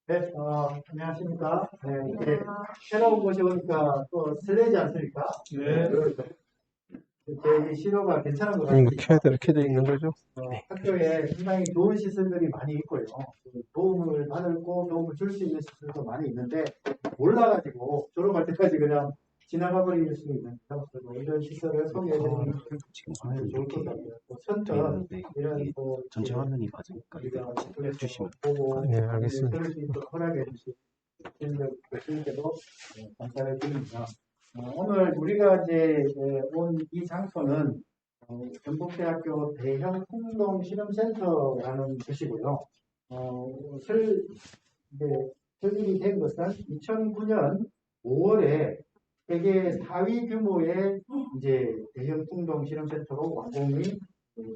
네, 안녕하십니까. 네, 이제 새로운 곳에 오니까 또 설레지 않습니까? 네. 제 시로가 괜찮은 것 이거 같습니다. 켜져 있는 거죠? 학교에 상당히 좋은 시설들이 많이 있고요. 도움을 받고 도움을 줄 수 있는 시설도 많이 있는데 몰라가지고 졸업할 때까지 그냥 지나가 버릴 수 있는 이런 시설을 소개해드리면 지금 화면이 좋을 것 이렇게 같고요. 또 돼 선뜻 있는데 이런 이게 전체 화면이 맞으니까 이거 우리가 같이 해주시면 보고 네, 알겠습니다. 들을 수 있도록 허락해 주신 교수님께도 감사를 드립니다. 오늘 우리가 이제 온 이 장소는 전북대학교 대형 풍동 실험센터라는 곳이고요. 설립이 된 것은 2009년 5월에 세계 4위 규모의 이제 대형 풍동 실험센터로 완공이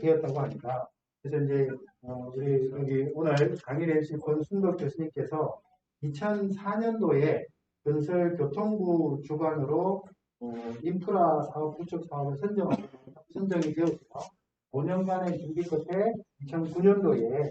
되었다고 합니다. 그래서 이제 우리 여기 오늘 강의를 해주신 권순덕 교수님께서 2004년도에 건설교통부 주관으로 인프라 사업 구축 사업을 선정이 되었고요. 5년간의 준비 끝에 2009년도에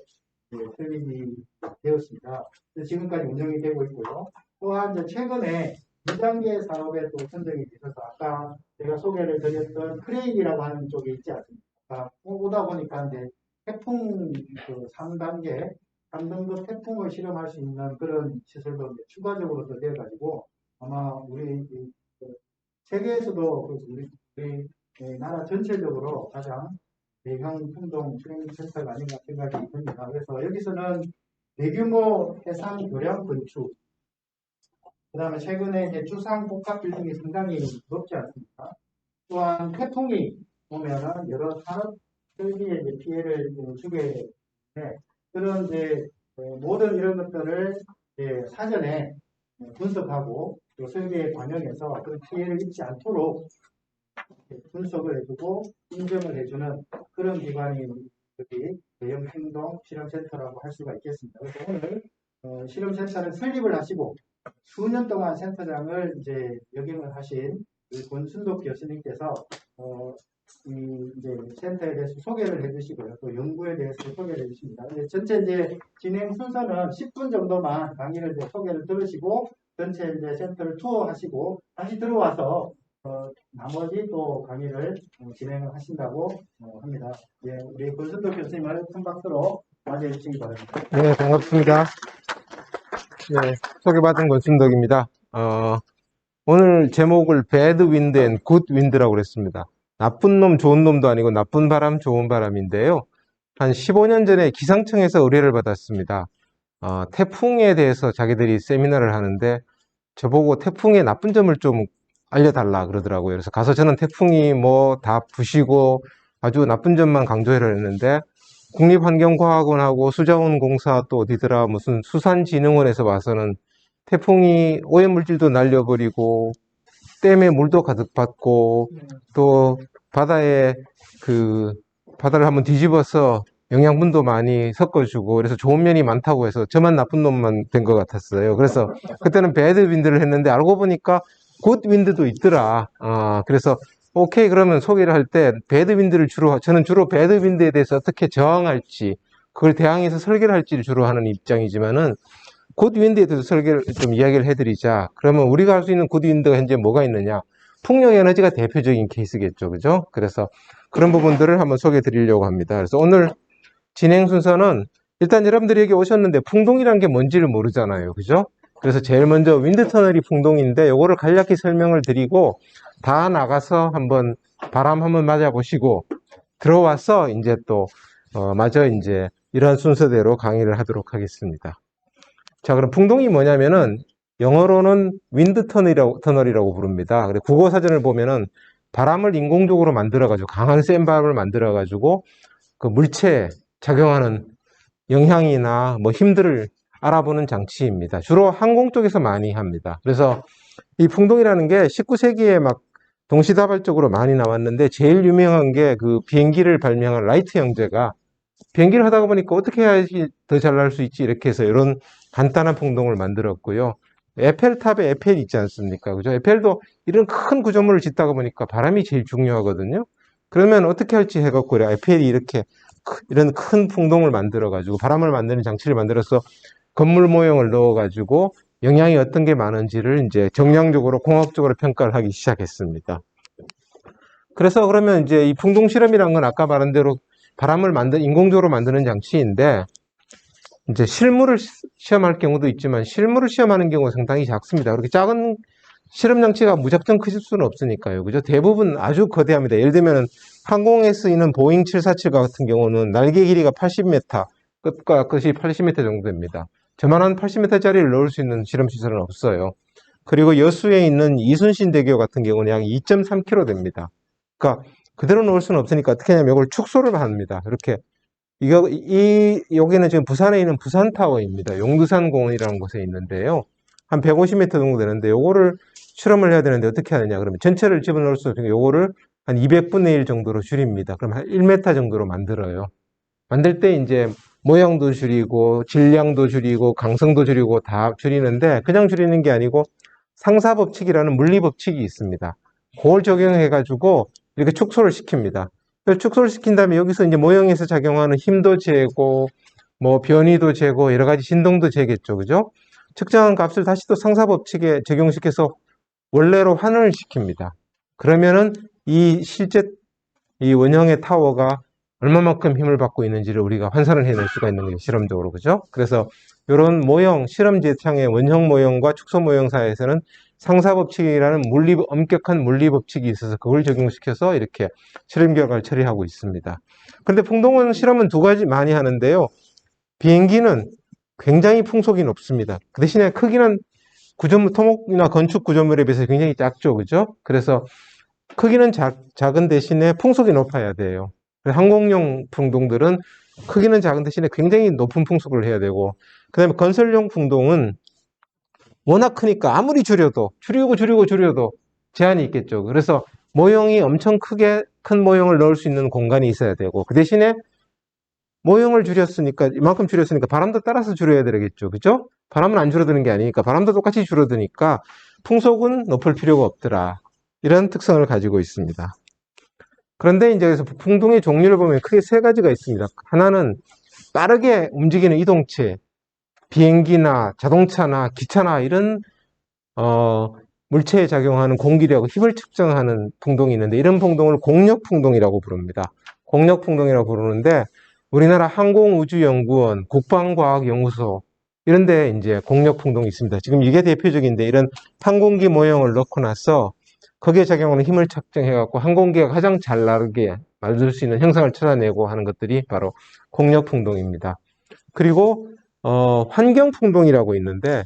설립이 되었습니다. 지금까지 운영이 되고 있고요. 또한 이제 최근에 2단계 사업에 또 선정이 되셔서 아까 제가 소개를 드렸던 크레인이라고 하는 쪽이 있지 않습니까? 오다 보니까 이제 태풍 그 3단계, 3등급 태풍을 실험할 수 있는 그런 시설도 추가적으로 더 되어가지고 아마 우리 세계에서도 우리 나라 전체적으로 가장 대형 풍동 트레이닝 센터가 아닌가 생각이 듭니다. 그래서 여기서는 대규모 해상 교량 건축, 그 다음에 최근에 이제 주상 복합 빌딩이 상당히 높지 않습니까? 또한 태풍이 오면은 여러 산업 설비에 이제 피해를 주게 돼 그런 이제 모든 이런 것들을 이제 사전에 분석하고 또 설계에 반영해서 그런 피해를 입지 않도록 분석을 해주고 인정을 해주는 그런 기관이 여기 대형 행동 실험센터라고 할 수가 있겠습니다. 그래서 오늘 실험센터를 설립을 하시고 수년 동안 센터장을 이제 역임을 하신 권순덕 교수님께서 이제 센터에 대해서 소개를 해주시고요. 또 연구에 대해서 소개를 해주십니다. 전체 이제 진행 순서는 10분 정도만 강의를 이제 소개를 들으시고 전체 이제 센터를 투어하시고 다시 들어와서 나머지 또 강의를 진행을 하신다고 합니다. 예, 우리 권순덕 교수님을 큰 박수로 맞이해 주시기 바랍니다. 네, 반갑습니다. 네, 소개받은 권순덕입니다. 오늘 제목을 Bad Wind and Good Wind라고 그랬습니다. 나쁜 놈, 좋은 놈도 아니고 나쁜 바람, 좋은 바람인데요. 한 15년 전에 기상청에서 의뢰를 받았습니다. 태풍에 대해서 자기들이 세미나를 하는데 저보고 태풍의 나쁜 점을 좀 알려달라 그러더라고요. 그래서 가서 저는 태풍이 뭐 다 부시고 아주 나쁜 점만 강조를 했는데 국립환경과학원하고 수자원공사 또 어디더라 무슨 수산진흥원에서 와서는 태풍이 오염물질도 날려버리고 댐에 물도 가득 받고 또 바다에 바다를 한번 뒤집어서 영양분도 많이 섞어주고 그래서 좋은 면이 많다고 해서 저만 나쁜 놈만 된 것 같았어요. 그래서 그때는 배드 윈드를 했는데 알고 보니까 굿 윈드도 있더라. 그래서 오케이 그러면 소개를 할 때 배드 윈드를 저는 주로 배드 윈드에 대해서 어떻게 저항할지 그걸 대항해서 설계를 할지를 주로 하는 입장이지만은 굿 윈드에 대해서 설계를 좀 이야기를 해드리자. 그러면 우리가 할 수 있는 굿 윈드가 현재 뭐가 있느냐? 풍력 에너지가 대표적인 케이스겠죠, 그죠? 그래서 그런 부분들을 한번 소개해 드리려고 합니다. 그래서 오늘 진행 순서는 일단 여러분들이 여기 오셨는데 풍동이란 게 뭔지를 모르잖아요, 그죠? 그래서 제일 먼저 윈드 터널이 풍동인데 요거를 간략히 설명을 드리고 다 나가서 한번 바람 한번 맞아 보시고 들어와서 이제 또 마저 이제 이런 순서대로 강의를 하도록 하겠습니다. 자, 그럼 풍동이 뭐냐면은 영어로는 윈드 터널이라고 부릅니다. 그리고 국어 사전을 보면은 바람을 인공적으로 만들어가지고 강한 센 바람을 만들어가지고 그 물체에 작용하는 영향이나 뭐 힘들을 알아보는 장치입니다. 주로 항공 쪽에서 많이 합니다. 그래서 이 풍동이라는 게 19세기에 막 동시다발적으로 많이 나왔는데 제일 유명한 게 그 비행기를 발명한 라이트 형제가 비행기를 하다가 보니까 어떻게 해야지 더 잘 날 수 있지 이렇게 해서 이런 간단한 풍동을 만들었고요. 에펠탑에 에펠 있지 않습니까? 그죠? 에펠도 이런 큰 구조물을 짓다가 보니까 바람이 제일 중요하거든요. 그러면 어떻게 할지 해갖고 에펠이 이렇게 이런 큰 풍동을 만들어 가지고 바람을 만드는 장치를 만들어서 건물 모형을 넣어가지고 영향이 어떤 게 많은지를 이제 정량적으로 공학적으로 평가를 하기 시작했습니다. 그래서 그러면 이제 이 풍동 실험이란 건 아까 말한 대로 인공적으로 만드는 장치인데, 이제 실물을 시험할 경우도 있지만 실물을 시험하는 경우가 상당히 작습니다. 그렇게 작은 실험 장치가 무작정 크실 수는 없으니까요. 그죠? 대부분 아주 거대합니다. 예를 들면 항공에 쓰이는 보잉 747 같은 경우는 날개 길이가 80m, 끝과 끝이 80m 정도 됩니다. 저만한 80m짜리를 넣을 수 있는 실험 시설은 없어요. 그리고 여수에 있는 이순신 대교 같은 경우는 약 2.3km 됩니다. 그러니까 그대로 넣을 수는 없으니까 어떻게 하냐면 이걸 축소를 합니다. 이렇게 여기는 지금 부산에 있는 부산타워입니다. 용두산 공원이라는 곳에 있는데요. 한 150m 정도 되는데 요거를 실험을 해야 되는데 어떻게 하느냐 그러면 전체를 집어넣을 수 없으니까 요거를 한 200분의 1 정도로 줄입니다. 그럼 한 1m 정도로 만들어요. 만들 때 이제 모양도 줄이고 질량도 줄이고 강성도 줄이고 다 줄이는데, 그냥 줄이는 게 아니고 상사법칙이라는 물리법칙이 있습니다. 그걸 적용해 가지고 이렇게 축소를 시킵니다. 축소를 시킨 다음에 여기서 이제 모형에서 작용하는 힘도 재고, 뭐 변이도 재고, 여러 가지 진동도 재겠죠. 그죠? 측정한 값을 다시 또 상사법칙에 적용시켜서 원래로 환원을 시킵니다. 그러면은 실제 이 원형의 타워가 얼마만큼 힘을 받고 있는지를 우리가 환산을 해낼 수가 있는 거예요. 실험적으로. 그죠? 그래서 이런 모형, 실험 제창의 원형 모형과 축소 모형 사이에서는 상사법칙이라는 엄격한 물리법칙이 있어서 그걸 적용시켜서 이렇게 실험 결과를 처리하고 있습니다. 그런데 풍동은 실험은 두 가지 많이 하는데요. 비행기는 굉장히 풍속이 높습니다. 그 대신에 크기는 토목이나 건축 구조물에 비해서 굉장히 작죠. 그죠? 그래서 크기는 작은 대신에 풍속이 높아야 돼요. 항공용 풍동들은 크기는 작은 대신에 굉장히 높은 풍속을 해야 되고, 그 다음에 건설용 풍동은 워낙 크니까 아무리 줄여도 제한이 있겠죠. 그래서 모형이 엄청 큰 모형을 넣을 수 있는 공간이 있어야 되고, 그 대신에 모형을 이만큼 줄였으니까 바람도 따라서 줄여야 되겠죠. 그죠? 바람은 안 줄어드는 게 아니니까 바람도 똑같이 줄어드니까 풍속은 높일 필요가 없더라. 이런 특성을 가지고 있습니다. 그런데 이제 그래서 풍동의 종류를 보면 크게 세 가지가 있습니다. 하나는 빠르게 움직이는 이동체, 비행기나 자동차나 기차나 이런 물체에 작용하는 공기력과 힘을 측정하는 풍동이 있는데, 이런 풍동을 공력풍동이라고 부릅니다. 공력풍동이라고 부르는데 우리나라 항공우주연구원, 국방과학연구소 이런 데 이제 공력풍동이 있습니다. 지금 이게 대표적인데, 이런 항공기 모형을 넣고 나서 거기에 작용하는 힘을 측정해갖고 항공기가 가장 잘 날게 만들 수 있는 형상을 찾아내고 하는 것들이 바로 공력풍동입니다. 그리고 환경풍동이라고 있는데,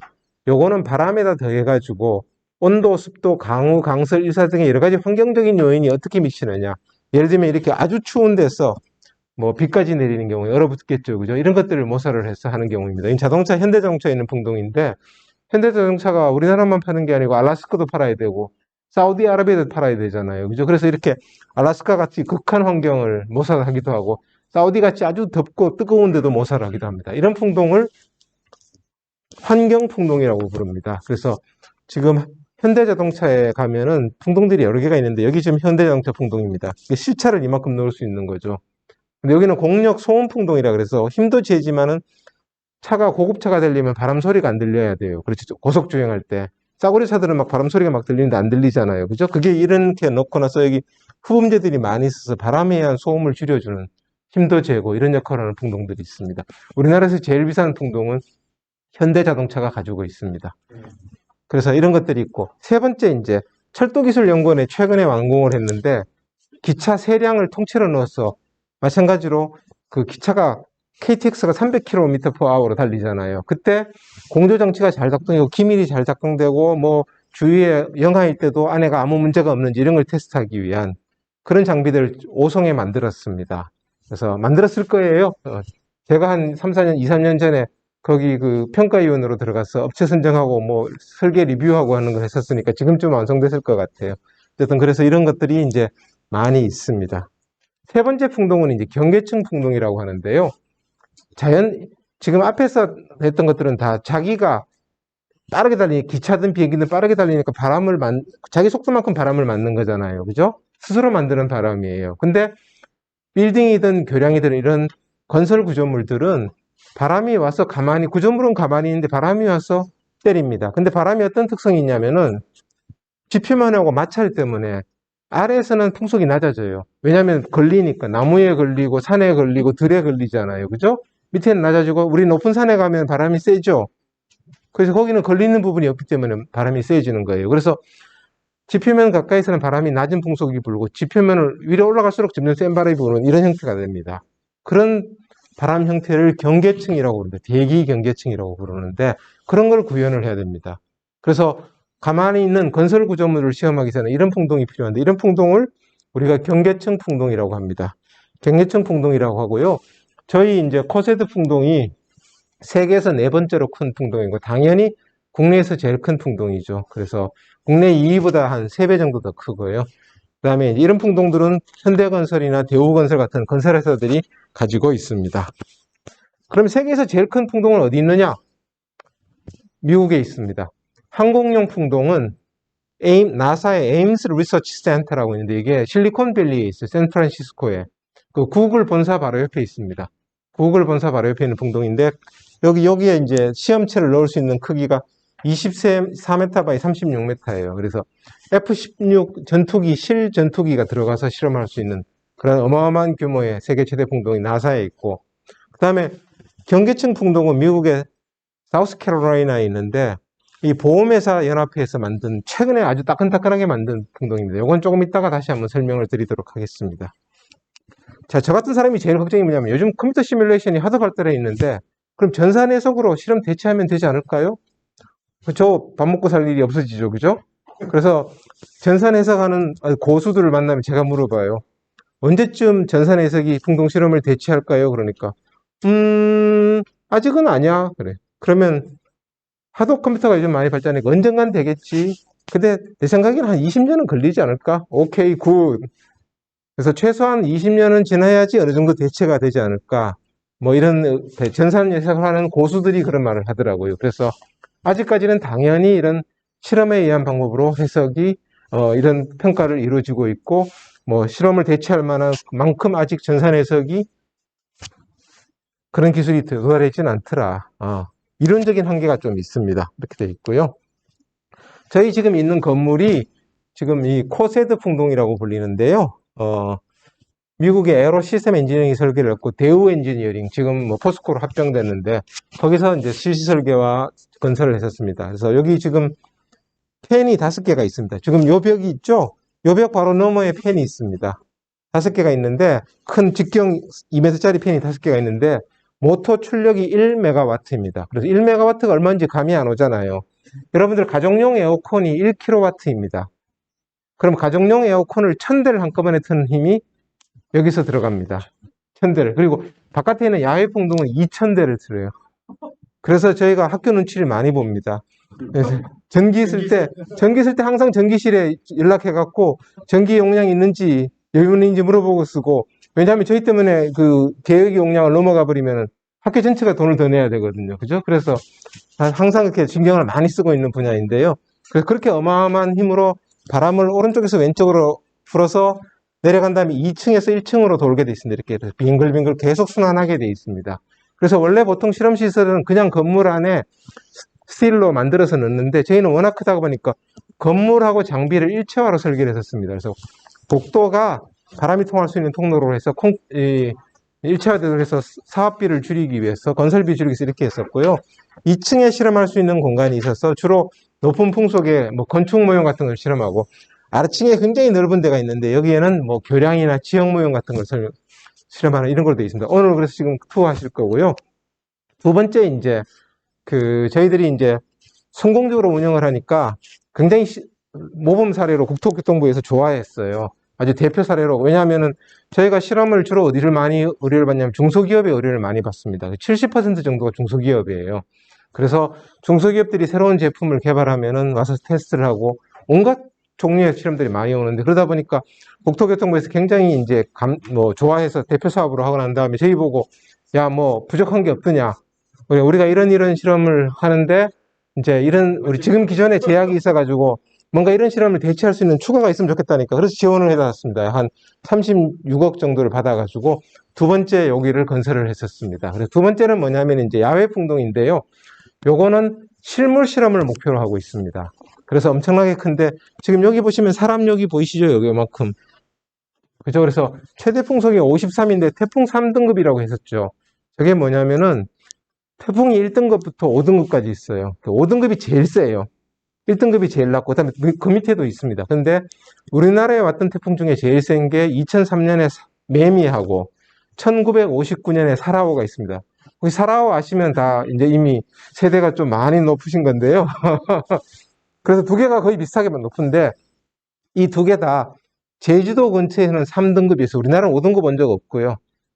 요거는 바람에다 더해가지고 온도, 습도, 강우, 강설, 일사 등의 여러 가지 환경적인 요인이 어떻게 미치느냐. 예를 들면 이렇게 아주 추운 데서 뭐 비까지 내리는 경우에 얼어붙겠죠. 그죠? 이런 것들을 모사를 해서 하는 경우입니다. 이 자동차, 현대자동차에 있는 풍동인데, 현대자동차가 우리나라만 파는 게 아니고 알래스카도 팔아야 되고 사우디아라비아도 팔아야 되잖아요. 그죠? 그래서 이렇게 알래스카 같이 극한 환경을 모사를 하기도 하고, 사우디 같이 아주 덥고 뜨거운데도 모사를 하기도 합니다. 이런 풍동을 환경풍동이라고 부릅니다. 그래서 지금 현대자동차에 가면은 풍동들이 여러 개가 있는데, 여기 지금 현대자동차 풍동입니다. 실차를 이만큼 넣을 수 있는 거죠. 근데 여기는 공력 소음풍동이라 그래서 힘도 재지만은 고급차가 되려면 바람 소리가 안 들려야 돼요. 그렇죠. 고속 주행할 때. 싸구려 차들은 막 바람 소리가 막 들리는데 안 들리잖아요. 그죠? 그게 이렇게 넣고 나서 여기 흡음재들이 많이 있어서 바람에 의한 소음을 줄여주는, 힘도 재고 이런 역할을 하는 풍동들이 있습니다. 우리나라에서 제일 비싼 풍동은 현대자동차가 가지고 있습니다. 그래서 이런 것들이 있고, 세 번째 이제 철도기술연구원에 최근에 완공을 했는데, 기차 세량을 통째로 넣어서 마찬가지로 그 기차가 KTX가 300km/h로 달리잖아요. 그때 공조장치가 잘 작동되고 기밀이 잘 작동되고 뭐 주위에 영하일 때도 안에가 아무 문제가 없는지 이런 걸 테스트하기 위한 그런 장비들을 5송에 만들었습니다. 그래서 만들었을 거예요. 제가 한 2, 3년 전에 거기 그 평가위원으로 들어가서 업체 선정하고 뭐 설계 리뷰하고 하는 걸 했었으니까 지금쯤 완성됐을 것 같아요. 어쨌든 그래서 이런 것들이 이제 많이 있습니다. 세 번째 풍동은 이제 경계층 풍동이라고 하는데요. 지금 앞에서 했던 것들은 다 자기가 빠르게 기차든 비행기든 빠르게 달리니까 자기 속도만큼 바람을 맞는 거잖아요. 그죠? 스스로 만드는 바람이에요. 근데 빌딩이든 교량이든 이런 건설 구조물들은 바람이 와서 가만히, 구조물은 가만히 있는데 바람이 와서 때립니다. 근데 바람이 어떤 특성이 있냐면은 지표면하고 마찰 때문에 아래에서는 풍속이 낮아져요. 왜냐하면 걸리니까 나무에 걸리고 산에 걸리고 들에 걸리잖아요. 그죠? 밑에는 낮아지고 우리 높은 산에 가면 바람이 세죠. 그래서 거기는 걸리는 부분이 없기 때문에 바람이 세지는 거예요. 그래서 지표면 가까이서는 바람이 낮은 풍속이 불고 지표면을 위로 올라갈수록 점점 센 바람이 부는 이런 형태가 됩니다. 그런 바람 형태를 경계층이라고 부릅니다. 대기 경계층이라고 부르는데 그런 걸 구현을 해야 됩니다. 그래서 가만히 있는 건설 구조물을 시험하기 전에 이런 풍동이 필요한데 이런 풍동을 우리가 경계층 풍동이라고 합니다. 경계층 풍동이라고 하고요. 저희 이제 코세드 풍동이 세계에서 네 번째로 큰 풍동이고 당연히 국내에서 제일 큰 풍동이죠. 그래서 국내 2위보다 한 3배 정도 더 크고요. 그 다음에 이런 풍동들은 현대건설이나 대우건설 같은 건설회사들이 가지고 있습니다. 그럼 세계에서 제일 큰 풍동은 어디 있느냐? 미국에 있습니다. 항공용 풍동은 나사의 에임스 리서치 센터라고 있는데 이게 실리콘밸리에 있어요. 샌프란시스코에. 그 구글 본사 바로 옆에 있습니다. 구글 본사 바로 옆에 있는 풍동인데 여기에 이제 시험체를 넣을 수 있는 크기가 24m by 36m예요. 그래서 F-16 전투기, 실전투기가 들어가서 실험할 수 있는 그런 어마어마한 규모의 세계 최대 풍동이 나사에 있고, 그 다음에 경계층 풍동은 미국의 사우스캐롤라이나에 있는데 이 보험회사 연합회에서 만든 최근에 아주 따끈따끈하게 만든 풍동입니다. 이건 조금 이따가 다시 한번 설명을 드리도록 하겠습니다. 자, 저 같은 사람이 제일 걱정이 뭐냐면 요즘 컴퓨터 시뮬레이션이 하도 발달해 있는데 그럼 전산 해석으로 실험 대체하면 되지 않을까요? 그쵸? 밥 먹고 살 일이 없어지죠. 그죠? 그래서 전산 해석하는 고수들을 만나면 제가 물어봐요. 언제쯤 전산 해석이 풍동 실험을 대체할까요? 그러니까 아직은 아니야. 그래. 그러면 하도 컴퓨터가 요즘 많이 발전하니까 언젠간 되겠지. 근데 내 생각에는 한 20년은 걸리지 않을까? 오케이, 굿. 그래서 최소한 20년은 지나야지 어느 정도 대체가 되지 않을까. 뭐 이런 전산 해석을 하는 고수들이 그런 말을 하더라고요. 그래서 아직까지는 당연히 이런 실험에 의한 방법으로 해석이 이런 평가를 이루어지고 있고 뭐 실험을 대체할 만한 만큼 아직 전산 해석이 그런 기술이 도달하진 않더라. 이론적인 한계가 좀 있습니다. 이렇게 되어 있고요. 저희 지금 있는 건물이 지금 이 코세드 풍동이라고 불리는데요. 미국의 에어로 시스템 엔지니어링 설계를 했고 대우 엔지니어링 지금 뭐 포스코로 합병됐는데 거기서 이제 실시 설계와 건설을 했었습니다. 그래서 여기 지금 팬이 5개가 있습니다. 지금 요 벽이 있죠? 요 벽 바로 너머에 팬이 있습니다. 5개가 있는데 큰 직경 2m짜리 팬이 5개가 있는데 모터 출력이 1메가와트입니다. 그래서 1메가와트가 얼마인지 감이 안 오잖아요. 여러분들 가정용 에어컨이 1kW입니다. 그럼 가정용 에어컨을 1000대를 한꺼번에 트는 힘이 여기서 들어갑니다. 1000대를. 그리고 바깥에 있는 야외 풍동은 2000대를 틀어요. 그래서 저희가 학교 눈치를 많이 봅니다. 그래서 전기 있을 때 항상 전기실에 연락해갖고 전기 용량이 있는지 여유 있는지 물어보고 쓰고, 왜냐하면 저희 때문에 그 계획 용량을 넘어가 버리면 학교 전체가 돈을 더 내야 되거든요. 그죠? 그래서 항상 이렇게 신경을 많이 쓰고 있는 분야인데요. 그래서 그렇게 어마어마한 힘으로 바람을 오른쪽에서 왼쪽으로 풀어서 내려간 다음에 2층에서 1층으로 돌게 돼 있습니다. 이렇게 빙글빙글 계속 순환하게 돼 있습니다. 그래서 원래 보통 실험시설은 그냥 건물 안에 스틸로 만들어서 넣는데 저희는 워낙 크다 보니까 건물하고 장비를 일체화로 설계를 했었습니다. 그래서 복도가 바람이 통할 수 있는 통로로 해서 일체화되도록 해서 사업비를 줄이기 위해서 건설비 줄이기 위해서 이렇게 했었고요. 2층에 실험할 수 있는 공간이 있어서 주로 높은 풍속의 뭐 건축 모형 같은 걸 실험하고 아래층에 굉장히 넓은 데가 있는데 여기에는 뭐 교량이나 지형 모형 같은 걸 실험하는 이런 걸로 되어 있습니다. 오늘 그래서 지금 투어 하실 거고요. 두 번째 이제 저희들이 이제 성공적으로 운영을 하니까 굉장히 모범 사례로 국토교통부에서 좋아했어요. 아주 대표 사례로. 왜냐하면은 저희가 실험을 주로 어디를 많이 의뢰를 받냐면 중소기업에 의뢰를 많이 받습니다. 70% 정도가 중소기업이에요. 그래서 중소기업들이 새로운 제품을 개발하면은 와서 테스트를 하고 온갖 종류의 실험들이 많이 오는데, 그러다 보니까 국토교통부에서 굉장히 이제 좋아해서 대표 사업으로 하고 난 다음에 저희 보고 야, 뭐 부족한 게 없더냐. 우리가 이런 실험을 하는데 이제 우리 지금 기존에 제약이 있어가지고 뭔가 이런 실험을 대체할 수 있는 추가가 있으면 좋겠다니까. 그래서 지원을 해놨습니다. 한 36억 정도를 받아가지고 두 번째 여기를 건설을 했었습니다. 그래서 두 번째는 뭐냐면 이제 야외 풍동인데요. 요거는 실물 실험을 목표로 하고 있습니다. 그래서 엄청나게 큰데 지금 여기 보시면 사람력이 보이시죠? 여기 요만큼. 그죠? 그래서 최대 풍속이 53인데 태풍 3등급이라고 했었죠. 저게 뭐냐면은 태풍이 1등급부터 5등급까지 있어요. 5등급이 제일 세요. 1등급이 제일 낮고, 그 다음에 그 밑에도 있습니다. 근데 우리나라에 왔던 태풍 중에 제일 센 게 2003년에 매미하고 1959년에 사라오가 있습니다. 혹시 사라오 아시면 다 이제 이미 세대가 좀 많이 높으신 건데요. 그래서 두 개가 거의 비슷하게만 높은데 이 두 개 다 제주도 근처에는 3등급이었어요. 우리나라는 5등급 온 적 없고요.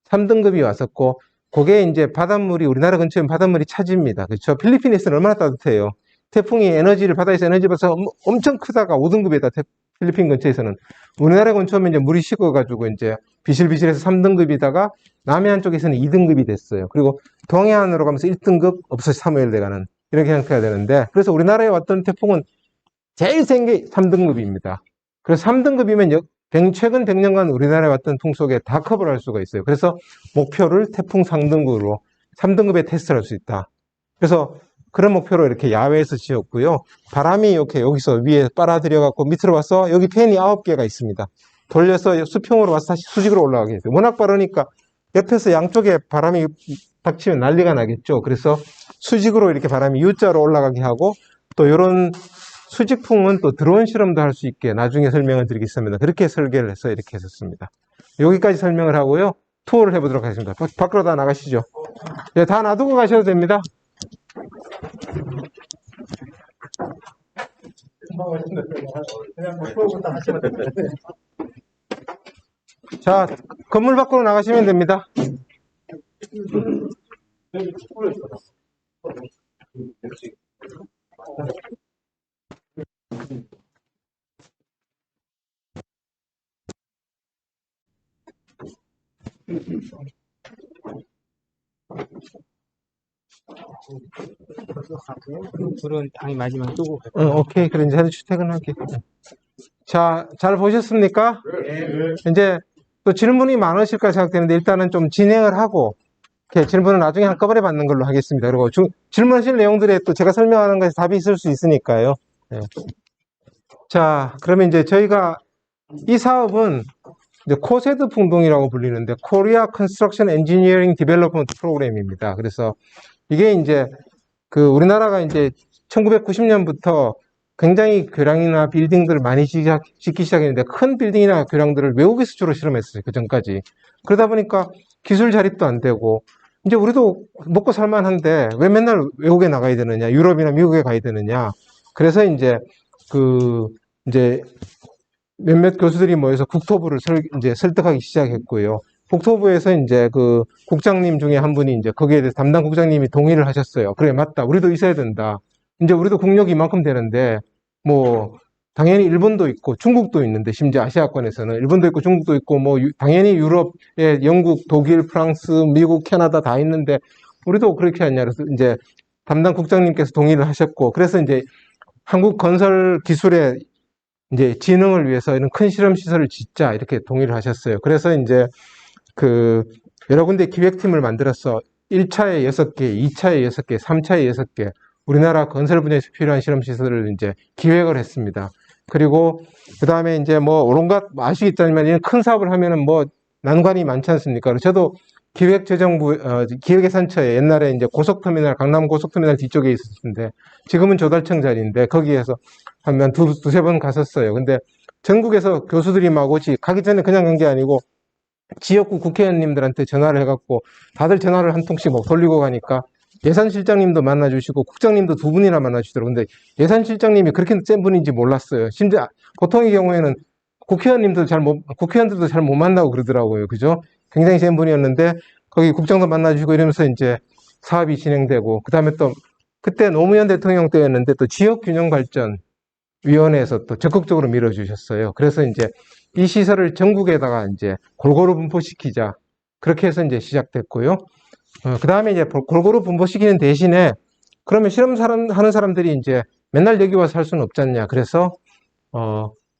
3등급이 왔었고, 그게 이제 바닷물이, 우리나라 근처에는 바닷물이 차집니다. 그렇죠? 필리핀에서는 얼마나 따뜻해요. 태풍이 에너지를, 바다에서 에너지 받아서 엄청 크다가 5등급에다 필리핀 근처에서는. 우리나라 근처면 이제 물이 식어가지고 이제 비실비실해서 3등급이다가 남해안 쪽에서는 2등급이 됐어요. 그리고 동해안으로 가면서 1등급 없어서 사무엘대 가는 이렇게 형태가 되는데, 그래서 우리나라에 왔던 태풍은 제일 센 게 3등급입니다. 그래서 3등급이면 최근 100년간 우리나라에 왔던 풍속에 다 커버를 할 수가 있어요. 그래서 목표를 태풍 3등급으로 3등급에 테스트를 할 수 있다. 그래서 그런 목표로 이렇게 야외에서 지었고요. 바람이 이렇게 여기서 위에 빨아들여 갖고 밑으로 와서 여기 팬이 9개가 있습니다. 돌려서 수평으로 와서 다시 수직으로 올라가게 해요. 워낙 빠르니까 옆에서 양쪽에 바람이 닥치면 난리가 나겠죠. 그래서 수직으로 이렇게 바람이 U자로 올라가게 하고, 또 이런 수직풍은 또 드론 실험도 할 수 있게 나중에 설명을 드리겠습니다. 그렇게 설계를 해서 이렇게 했었습니다. 여기까지 설명을 하고요. 투어를 해보도록 하겠습니다. 밖으로 다 나가시죠. 네, 다 놔두고 가셔도 됩니다. 그냥 목표부터 하시면 됩니다. 자, 건물 밖으로 나가시면 됩니다. 불은 당이 마지막에 끄고 오케이. 그럼 이제 출퇴근할게. 자, 잘 보셨습니까? 이제 또 질문이 많으실까 생각되는데 일단은 좀 진행을 하고, 이렇게 질문은 나중에 한꺼번에 받는 걸로 하겠습니다. 그리고 질문하실 내용들에 또 제가 설명하는 것에 답이 있을 수 있으니까요. 네. 자, 그러면 이제 저희가 이 사업은 이제 코세드 풍동이라고 불리는데 코리아 컨스트럭션 엔지니어링 디벨롭먼트 프로그램입니다. 그래서 이게 이제 우리나라가 이제 1990년부터 굉장히 교량이나 빌딩들을 많이 짓기 시작했는데 큰 빌딩이나 교량들을 외국에서 주로 실험했어요. 그 전까지. 그러다 보니까 기술 자립도 안 되고, 이제 우리도 먹고 살만한데 왜 맨날 외국에 나가야 되느냐, 유럽이나 미국에 가야 되느냐. 그래서 이제 이제 몇몇 교수들이 모여서 국토부를 이제 설득하기 시작했고요. 국토부에서 이제 국장님 중에 한 분이 이제 거기에 대해서 담당 국장님이 동의를 하셨어요. 그래, 맞다. 우리도 있어야 된다. 이제 우리도 국력이 이만큼 되는데, 당연히 일본도 있고 중국도 있는데, 심지어 아시아권에서는 일본도 있고 중국도 있고, 당연히 유럽에 영국, 독일, 프랑스, 미국, 캐나다 다 있는데, 우리도 그렇게 하냐. 그래서 이제 담당 국장님께서 동의를 하셨고, 그래서 이제 한국 건설 기술의 이제 진흥을 위해서 이런 큰 실험 시설을 짓자 이렇게 동의를 하셨어요. 그래서 이제 여러 군데 기획팀을 만들어서 1차에 6개, 2차에 6개, 3차에 6개 우리나라 건설 분야에서 필요한 실험 시설을 이제 기획을 했습니다. 그리고 그 다음에 이제 온갖 아시겠지만 이런 큰 사업을 하면은 난관이 많지 않습니까? 저도 기획재정부 기획예산처에 옛날에 이제 고속터미널, 강남 고속터미널 뒤쪽에 있었는데 지금은 조달청 자리인데 거기에서 한 두세 번 갔었어요. 근데 전국에서 교수들이 막 오지, 가기 전에 그냥 간 게 아니고 지역구 국회의원님들한테 전화를 해갖고 다들 전화를 한 통씩 돌리고 가니까 예산실장님도 만나주시고 국장님도 두 분이나 만나주시더라고요. 근데 예산실장님이 그렇게 센 분인지 몰랐어요. 심지어 보통의 경우에는 국회의원들도 잘 못 만나고 그러더라고요. 그죠? 굉장히 센 분이었는데 거기 국장도 만나주시고 이러면서 이제 사업이 진행되고, 그 다음에 또 그때 노무현 대통령 때였는데 또 지역균형발전위원회에서 또 적극적으로 밀어주셨어요. 그래서 이제 이 시설을 전국에다가 이제 골고루 분포시키자, 그렇게 해서 이제 시작됐고요. 그 다음에 이제 골고루 분포시키는 대신에 그러면 실험 하는 사람들이 이제 맨날 여기 와서 할 수는 없지 않냐. 그래서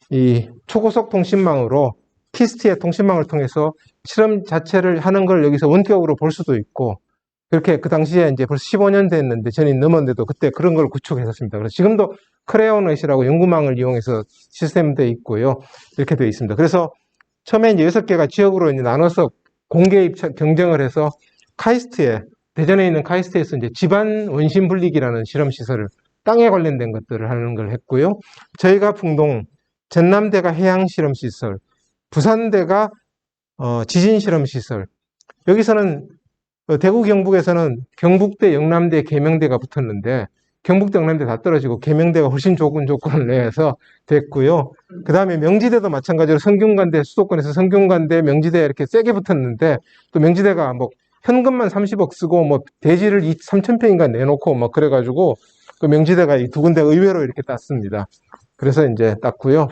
이 초고속 통신망으로 키스트의 통신망을 통해서 실험 자체를 하는 걸 여기서 원격으로 볼 수도 있고, 그렇게 그 당시에 이제 벌써 15년 됐는데, 전이 넘었는데도 그때 그런 걸 구축했었습니다. 그래서 지금도 크레오넷이라고 연구망을 이용해서 시스템되어 있고요. 이렇게 되어 있습니다. 그래서 처음에 이제 6개가 지역으로 이제 나눠서 공개 입찰 경쟁을 해서 카이스트에, 대전에 있는 카이스트에서 이제 집안 원심 분리기라는 실험 시설을, 땅에 관련된 것들을 하는 걸 했고요. 저희가 풍동, 전남대가 해양 실험 시설, 부산대가 지진 실험 시설. 여기서는 대구 경북에서는 경북대, 영남대, 계명대가 붙었는데 경북대, 영남대 다 떨어지고 계명대가 훨씬 좋은 조건을 내서 됐고요. 그 다음에 명지대도 마찬가지로 성균관대, 수도권에서 성균관대, 명지대 이렇게 세게 붙었는데, 또 명지대가 뭐 현금만 30억 쓰고 뭐 대지를 3,000평인가 내놓고 막 그래가지고 그 명지대가 이 두 군데 의외로 이렇게 땄습니다. 그래서 이제 땄고요.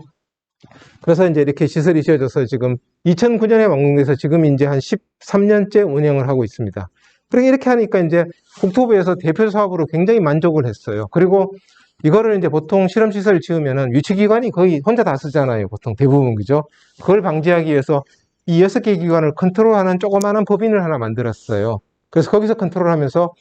그래서 이제 이렇게 시설이 지어져서 지금 2009년에 완공돼서 지금 이제 한 13년째 운영을 하고 있습니다. 그러니까 이렇게 하니까 이제 국토부에서 대표 사업으로 굉장히 만족을 했어요. 그리고 이거를 이제 보통 실험시설 지으면은 유치기관이 거의 혼자 다 쓰잖아요. 보통 대부분, 그죠? 그걸 방지하기 위해서 이 6개 기관을 컨트롤하는 조그마한 법인을 하나 만들었어요. 그래서 거기서 컨트롤하면서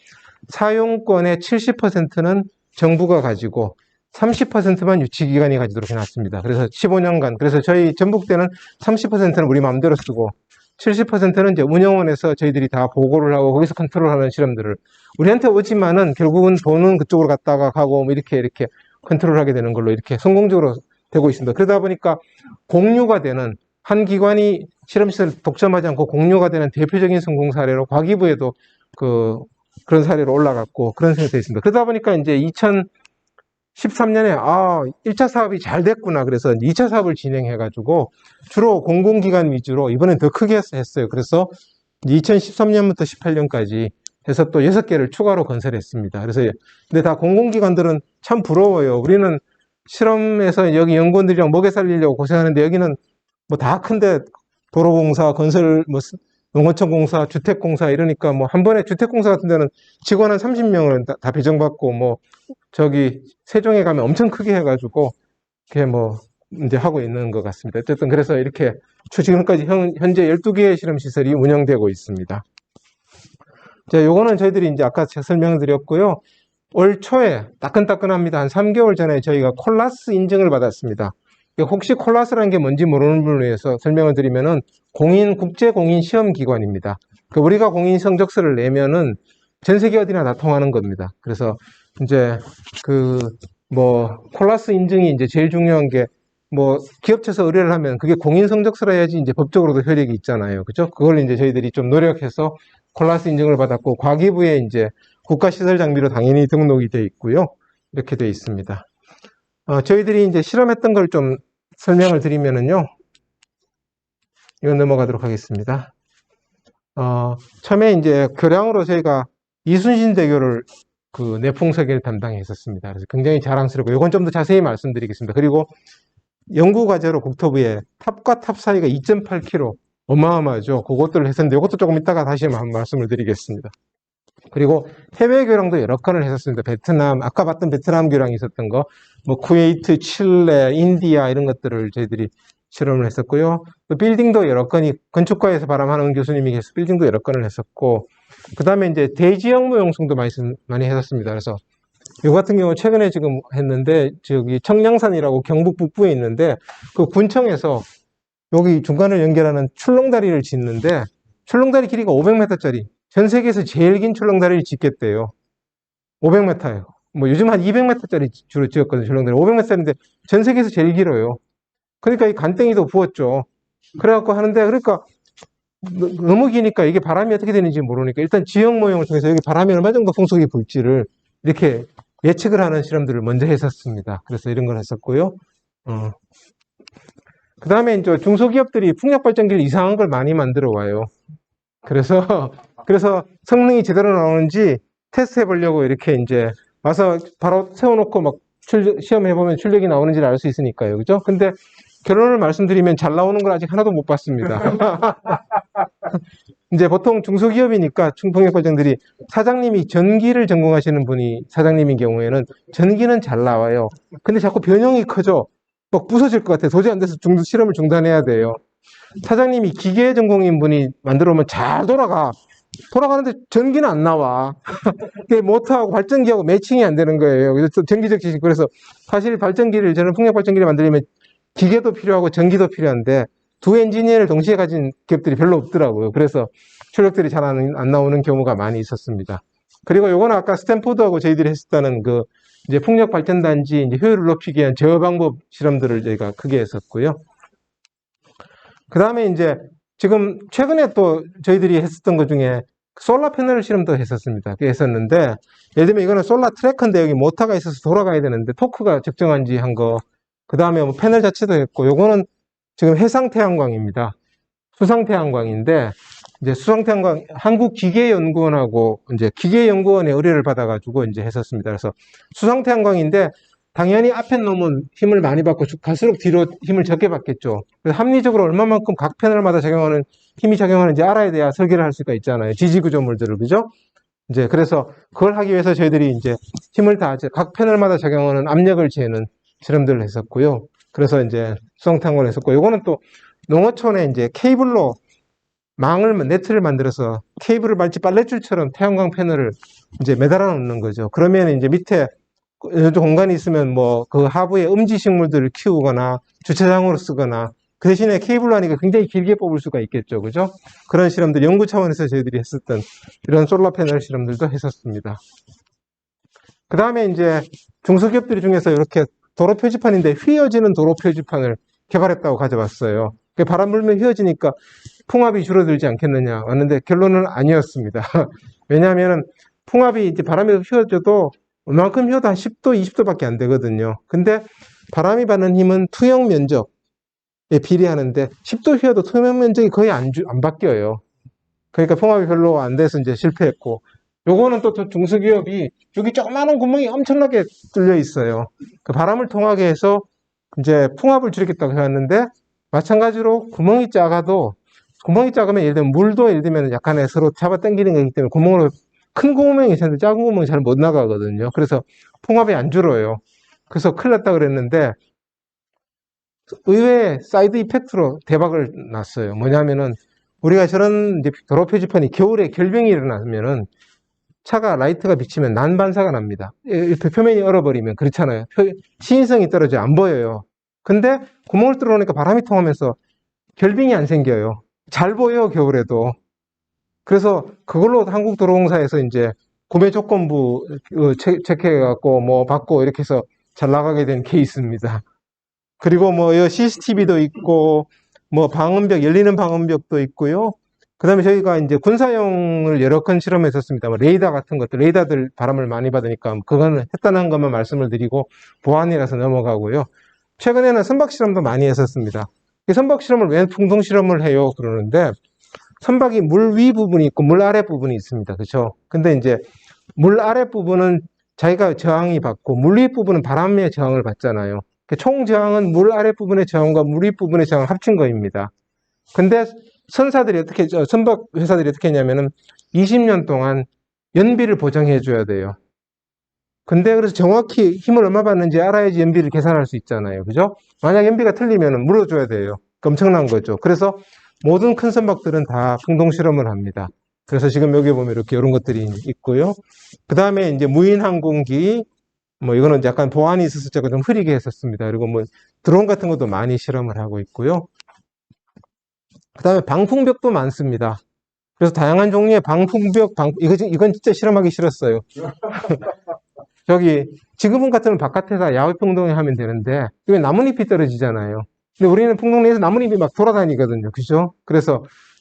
사용권의 70%는 정부가 가지고 30%만 유치기관이 가지도록 해놨습니다. 그래서 15년간, 그래서 저희 전북대는 30%는 우리 마음대로 쓰고 70%는 이제 운영원에서 저희들이 다 보고를 하고 거기서 컨트롤하는 실험들을 우리한테 오지만은 결국은 돈은 그쪽으로 갔다가 가고 뭐 이렇게 컨트롤하게 되는 걸로 이렇게 성공적으로 되고 있습니다. 그러다 보니까 공유가 되는, 한 기관이 실험시설 독점하지 않고 공유가 되는 대표적인 성공 사례로 과기부에도 그런 사례로 올라갔고 그런 생각이 있습니다. 그러다 보니까 이제 2013년에 1차 사업이 잘 됐구나. 그래서 2차 사업을 진행해가지고 주로 공공기관 위주로 이번엔 더 크게 했어요. 그래서 2013년부터 18년까지 해서 또 6개를 추가로 건설했습니다. 그래서 근데 다 공공기관들은 참 부러워요. 우리는 실험에서 여기 연구원들이랑 먹여 살리려고 고생하는데 여기는 뭐 다 큰데 도로공사, 건설, 뭐 농어촌 공사, 주택공사 이러니까 뭐 한 번에 주택공사 같은 데는 직원 한 30명을 다 배정받고 뭐 저기 세종에 가면 엄청 크게 해가지고 그게 뭐 이제 하고 있는 것 같습니다. 어쨌든 그래서 이렇게 지금까지 현재 12개의 실험시설이 운영되고 있습니다. 자, 요거는 저희들이 이제 아까 설명을 드렸고요. 올 초에 따끈따끈합니다. 한 3개월 전에 저희가 콜라스 인증을 받았습니다. 혹시 콜라스라는 게 뭔지 모르는 분을 위해서 설명을 드리면은 국제공인 시험기관입니다. 우리가 공인 성적서를 내면은 전 세계 어디나 다 통하는 겁니다. 그래서 이제 콜라스 인증이 이제 제일 중요한 게 기업체에서 의뢰를 하면 그게 공인 성적서라 해야지 이제 법적으로도 효력이 있잖아요. 그죠? 그걸 이제 저희들이 좀 노력해서 콜라스 인증을 받았고 과기부에 이제 국가시설 장비로 당연히 등록이 되어 있고요. 이렇게 되어 있습니다. 저희들이 이제 실험했던 걸 좀 설명을 드리면은요. 이거 넘어가도록 하겠습니다. 처음에 이제 교량으로 저희가 이순신대교를 내풍석을 담당했었습니다. 그래서 굉장히 자랑스럽고, 이건 좀 더 자세히 말씀드리겠습니다. 그리고 연구과제로 국토부에 탑과 탑 사이가 2.8km, 어마어마하죠. 그것들을 했었는데, 이것도 조금 이따가 다시 한번 말씀을 드리겠습니다. 그리고 해외 교량도 여러 건을 했었습니다. 베트남, 아까 봤던 베트남 교량이 있었던 거, 쿠웨이트, 칠레, 인디아 이런 것들을 저희들이 실험을 했었고요. 또 빌딩도 여러 건이, 건축과에서 바람하는 교수님이 계셔서 빌딩도 여러 건을 했었고, 그 다음에 이제 대지역 모형성도 많이 했었습니다. 그래서 이 같은 경우 최근에 지금 했는데, 저기 청량산이라고 경북 북부에 있는데, 그 군청에서 여기 중간을 연결하는 출렁다리를 짓는데, 출렁다리 길이가 500m짜리, 전 세계에서 제일 긴 출렁다리를 짓겠대요. 500m예요. 요즘 한 200m짜리 주로 지었거든요. 출렁다리 500m짜리인데 전 세계에서 제일 길어요. 그러니까 이 간땡이도 부었죠. 그래갖고 하는데, 그러니까 너무 기니까 이게 바람이 어떻게 되는지 모르니까 일단 지형 모형을 통해서 여기 바람이 얼마 정도 풍속이 불지를 이렇게 예측을 하는 실험들을 먼저 했었습니다. 그래서 이런 걸 했었고요. 그 다음에 이제 중소기업들이 풍력발전기를 이상한 걸 많이 만들어 와요. 그래서 성능이 제대로 나오는지 테스트 해보려고 이렇게 이제 와서 바로 세워놓고 막 시험해보면 출력이 나오는지를 알 수 있으니까요. 그죠? 근데 결론을 말씀드리면 잘 나오는 걸 아직 하나도 못 봤습니다. 이제 보통 중소기업이니까 풍력발전들이 사장님이 전기를 전공하시는 분이 사장님인 경우에는 전기는 잘 나와요. 근데 자꾸 변형이 커져. 막 부서질 것 같아. 도저히 안 돼서 실험을 중단해야 돼요. 사장님이 기계 전공인 분이 만들어 오면 잘 돌아가. 돌아가는데 전기는 안 나와. 그게 모터하고 발전기하고 매칭이 안 되는 거예요. 그래서 전기적 지식. 그래서 사실 발전기를, 저는 풍력 발전기를 만들려면 기계도 필요하고 전기도 필요한데 두 엔지니어를 동시에 가진 기업들이 별로 없더라고요. 그래서 출력들이 잘 안 나오는 경우가 많이 있었습니다. 그리고 요거는 아까 스탠포드하고 저희들이 했었다는 그 이제 풍력 발전단지 이제 효율을 높이기 위한 제어 방법 실험들을 저희가 크게 했었고요. 그 다음에 이제 지금 최근에 또 저희들이 했었던 것 중에 솔라 패널 실험도 했었습니다. 했었는데, 예를 들면 이거는 솔라 트래커인데 여기 모터가 있어서 돌아가야 되는데 토크가 적정한지 한 거, 그 다음에 뭐 패널 자체도 했고, 요거는 지금 해상 태양광입니다. 수상 태양광인데, 이제 수상 태양광 한국기계연구원하고 이제 기계연구원의 의뢰를 받아가지고 이제 했었습니다. 그래서 수상 태양광인데 당연히 앞에 놈은 힘을 많이 받고 갈수록 뒤로 힘을 적게 받겠죠. 그래서 합리적으로 얼마만큼 각 패널마다 힘이 적용하는지 알아야 돼야 설계를 할 수가 있잖아요. 지지구조물들을, 그죠? 이제 그래서 그걸 하기 위해서 저희들이 이제 힘을 다 각 패널마다 적용하는 압력을 재는 실험들을 했었고요. 그래서 이제 수성탄광을 했었고, 요거는 또 농어촌에 이제 케이블로 네트를 만들어서 케이블을 말지 빨랫줄처럼 태양광 패널을 이제 매달아 놓는 거죠. 그러면 이제 밑에 공간이 있으면 뭐 그 하부에 음지 식물들을 키우거나 주차장으로 쓰거나, 그 대신에 케이블로 하니까 굉장히 길게 뽑을 수가 있겠죠. 그죠? 그런 실험들 연구 차원에서 저희들이 했었던 이런 솔라 패널 실험들도 했었습니다. 그 다음에 이제 중소기업들 중에서 이렇게 도로 표지판인데 휘어지는 도로 표지판을 개발했다고 가져왔어요. 바람 불면 휘어지니까 풍압이 줄어들지 않겠느냐 왔는데 결론은 아니었습니다. 왜냐하면 풍압이 이제 바람이 휘어져도 얼만큼 휘어도 한 10도, 20도밖에 안 되거든요. 근데 바람이 받는 힘은 투영 면적에 비례하는데 10도 휘어도 투영 면적이 거의 안 바뀌어요. 그러니까 풍압이 별로 안 돼서 이제 실패했고, 요거는 또 중소기업이 여기 조그마한 구멍이 엄청나게 뚫려 있어요. 그 바람을 통하게 해서 이제 풍압을 줄이겠다고 해왔는데, 마찬가지로 구멍이 작으면 예를 들면 물도 예를 들면 약간의 서로 잡아 당기는 거기 때문에 구멍으로 큰 구멍이 있었는데 작은 구멍이 잘 못 나가거든요. 그래서 풍압이 안 줄어요. 그래서 큰일 났다 그랬는데 의외의 사이드 이펙트로 대박을 났어요. 뭐냐면은 우리가 저런 이제 도로 표지판이 겨울에 결병이 일어나면은 차가 라이트가 비치면 난반사가 납니다. 표면이 얼어버리면 그렇잖아요. 시인성이 떨어져 안 보여요. 근데 구멍을 뚫어놓으니까 바람이 통하면서 결빙이 안 생겨요. 잘 보여, 겨울에도. 그래서 그걸로 한국도로공사에서 이제 구매 조건부 체크해갖고 뭐 받고 이렇게 해서 잘 나가게 된 케이스입니다. 그리고 뭐 CCTV도 있고 뭐 방음벽, 열리는 방음벽도 있고요. 그 다음에 저희가 이제 군사용을 여러 건 실험했었습니다. 뭐 레이더 같은 것들, 레이더들 바람을 많이 받으니까 그거는 했다는 것만 말씀을 드리고 보안이라서 넘어가고요. 최근에는 선박 실험도 많이 했었습니다. 선박 실험을 왜 풍동 실험을 해요? 그러는데 선박이 물 위 부분이 있고 물 아래 부분이 있습니다. 그렇죠? 근데 이제 물 아래 부분은 자기가 저항이 받고 물 위 부분은 바람의 저항을 받잖아요. 총 저항은 물 아래 부분의 저항과 물 위 부분의 저항을 합친 거입니다. 근데 선박 회사들이 어떻게 했냐면은 20년 동안 연비를 보장해 줘야 돼요. 근데 그래서 정확히 힘을 얼마 받는지 알아야지 연비를 계산할 수 있잖아요. 그죠? 만약 연비가 틀리면 물어줘야 돼요. 엄청난 거죠. 그래서 모든 큰 선박들은 다 풍동 실험을 합니다. 그래서 지금 여기 보면 이렇게 이런 것들이 있고요. 그 다음에 이제 무인 항공기, 뭐 이거는 약간 보안이 있어서 제가 좀 흐리게 했었습니다. 그리고 뭐 드론 같은 것도 많이 실험을 하고 있고요. 그 다음에 방풍벽도 많습니다. 그래서 다양한 종류의 방풍벽, 이건 진짜 실험하기 싫었어요. 지금은 같으면 바깥에서 야외 풍동에 하면 되는데, 이게 나뭇잎이 떨어지잖아요. 근데 우리는 풍동 내에서 나뭇잎이 막 돌아다니거든요. 그죠?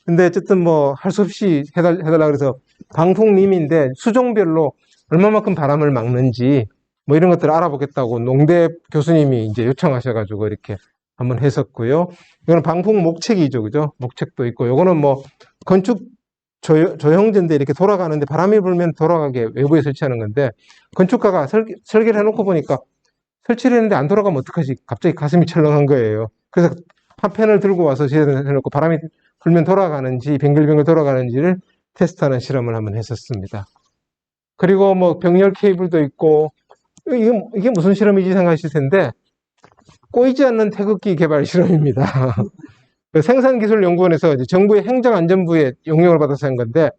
근데 어쨌든 뭐 할 수 없이 해달라 그래서 방풍림인데 수종별로 얼마만큼 바람을 막는지 뭐 이런 것들을 알아보겠다고 농대 교수님이 이제 요청하셔가지고 이렇게 한번 했었고요. 이거는 방풍 목책이죠. 그죠? 목책도 있고, 요거는 뭐 건축 조형제인데 이렇게 돌아가는데 바람이 불면 돌아가게 외부에 설치하는 건데, 건축가가 설계를 해놓고 보니까 설치를 했는데 안 돌아가면 어떡하지? 갑자기 가슴이 철렁한 거예요. 그래서 한 펜을 들고 와서 해놓고 바람이 불면 돌아가는지 뱅글뱅글 돌아가는지를 테스트하는 실험을 한번 했었습니다. 그리고 뭐 병렬 케이블도 있고, 이게 무슨 실험이지 생각하실 텐데, 꼬이지 않는 태극기 개발 실험입니다. 그 생산기술연구원에서 이제 정부의 행정안전부의 용역을 받아서 한 건데,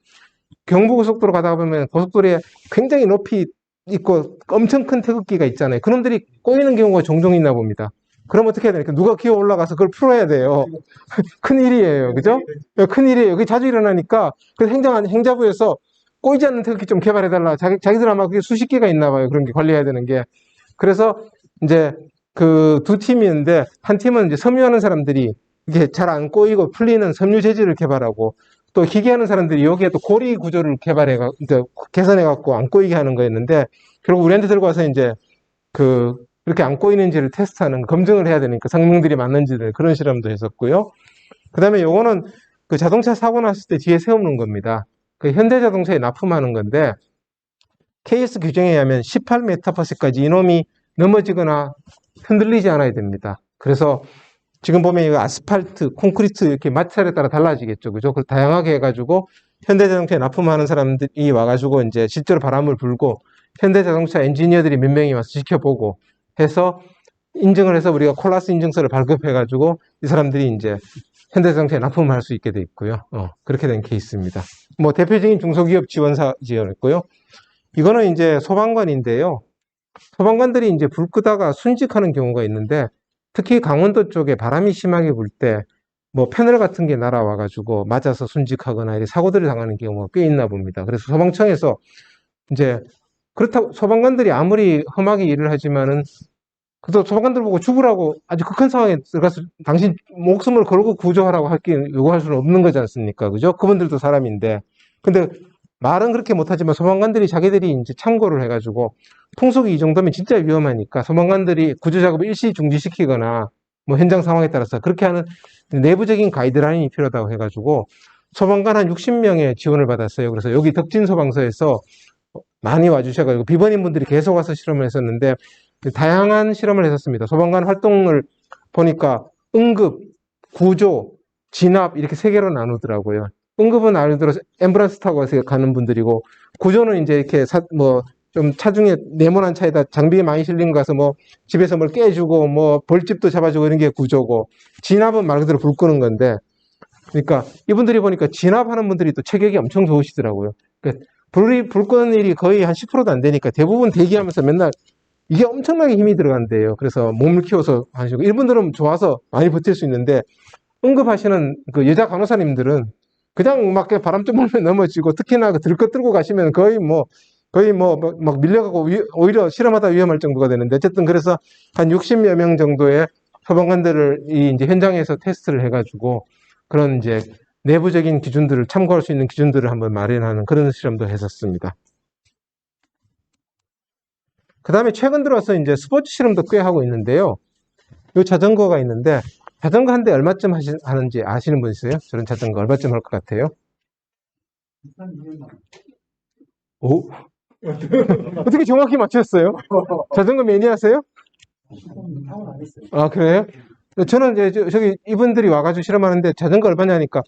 경부고속도로 가다가 보면 고속도로에 굉장히 높이 있고 엄청 큰 태극기가 있잖아요. 그놈들이 꼬이는 경우가 종종 있나 봅니다. 그럼 어떻게 해야 되니까 누가 기어 올라가서 그걸 풀어야 돼요. 큰일이에요. 그죠? 큰일이에요. 그게 자주 일어나니까 그 행자부에서 꼬이지 않는 태극기 좀 개발해달라. 자기들 아마 그게 수십 개가 있나 봐요. 그런 게 관리해야 되는 게. 그래서 이제 그 두 팀이었는데, 한 팀은 이제 섬유하는 사람들이 이게 잘 안 꼬이고 풀리는 섬유 재질을 개발하고, 또 기계하는 사람들이 여기에 또 고리 구조를 개선해갖고 안 꼬이게 하는 거였는데, 결국 우리한테 들고 와서 이제 이렇게 안 꼬이는지를 테스트하는, 검증을 해야 되니까 성능들이 맞는지를, 그런 실험도 했었고요. 그 다음에 요거는 그 자동차 사고 났을 때 뒤에 세우는 겁니다. 그 현대자동차에 납품하는 건데, KS 규정에 의하면 18m/s까지 이놈이 넘어지거나 흔들리지 않아야 됩니다. 그래서 지금 보면 이거 아스팔트, 콘크리트 이렇게 마찰에 따라 달라지겠죠. 그죠? 그걸 다양하게 해가지고 현대자동차에 납품하는 사람들이 와가지고 이제 실제로 바람을 불고, 현대자동차 엔지니어들이 몇 명이 와서 지켜보고 해서 인증을 해서 우리가 콜라스 인증서를 발급해가지고 이 사람들이 이제 현대자동차에 납품을 할 수 있게 돼 있고요. 그렇게 된 케이스입니다. 뭐 대표적인 중소기업 지원사지였고요. 이거는 이제 소방관인데요. 소방관들이 이제 불 끄다가 순직하는 경우가 있는데, 특히 강원도 쪽에 바람이 심하게 불 때 뭐 패널 같은 게 날아와가지고 맞아서 순직하거나 이렇게 사고들을 당하는 경우가 꽤 있나 봅니다. 그래서 소방청에서 이제 그렇다고 소방관들이 아무리 험하게 일을 하지만은 그래도 소방관들 보고 죽으라고 아주 극한 상황에 들어가서 당신 목숨을 걸고 구조하라고 요구할 수는 없는 거지 않습니까? 그죠? 그분들도 사람인데. 근데 말은 그렇게 못하지만 소방관들이 자기들이 이제 참고를 해가지고, 풍속이 이 정도면 진짜 위험하니까 소방관들이 구조작업을 일시 중지시키거나 뭐 현장 상황에 따라서 그렇게 하는 내부적인 가이드라인이 필요하다고 해가지고 소방관 한 60명의 지원을 받았어요. 그래서 여기 덕진소방서에서 많이 와주셔가지고 비번인분들이 계속 와서 실험을 했었는데, 다양한 실험을 했었습니다. 소방관 활동을 보니까 응급, 구조, 진압 이렇게 세 개로 나누더라고요. 응급은 예를 들어서 앰뷸런스 타고 가는 분들이고, 구조는 이제 이렇게 좀 차중에 네모난 차에다 장비 많이 실린 거 가서 뭐 집에서 뭘 깨주고 뭐 벌집도 잡아주고 이런 게 구조고, 진압은 말 그대로 불 끄는 건데, 그러니까 이분들이 보니까 진압하는 분들이 또 체격이 엄청 좋으시더라고요. 그러니까 불 끄는 일이 거의 한 10%도 안 되니까 대부분 대기하면서 맨날 이게 엄청나게 힘이 들어간대요. 그래서 몸을 키워서 하시고, 이분들은 좋아서 많이 버틸 수 있는데, 응급하시는 그 여자 간호사님들은 그냥 막 바람 좀 불면 넘어지고, 특히나 들것 들고 가시면 거의 막 밀려가고 오히려 실험하다 위험할 정도가 되는데, 어쨌든 그래서 한 60여 명 정도의 소방관들을 이제 현장에서 테스트를 해가지고 그런 이제 내부적인 기준들을 참고할 수 있는 기준들을 한번 마련하는 그런 실험도 했었습니다. 그 다음에 최근 들어서 이제 스포츠 실험도 꽤 하고 있는데요. 이 자전거가 있는데, 자전거 한 대 얼마쯤 하는지 아시는 분 있어요? 저런 자전거 얼마쯤 할 것 같아요? 오? 어떻게 정확히 맞췄어요? 자전거 매니아세요? 아, 그래요? 저는 이제 저기 이분들이 와가지고 실험하는데 자전거 얼마냐니까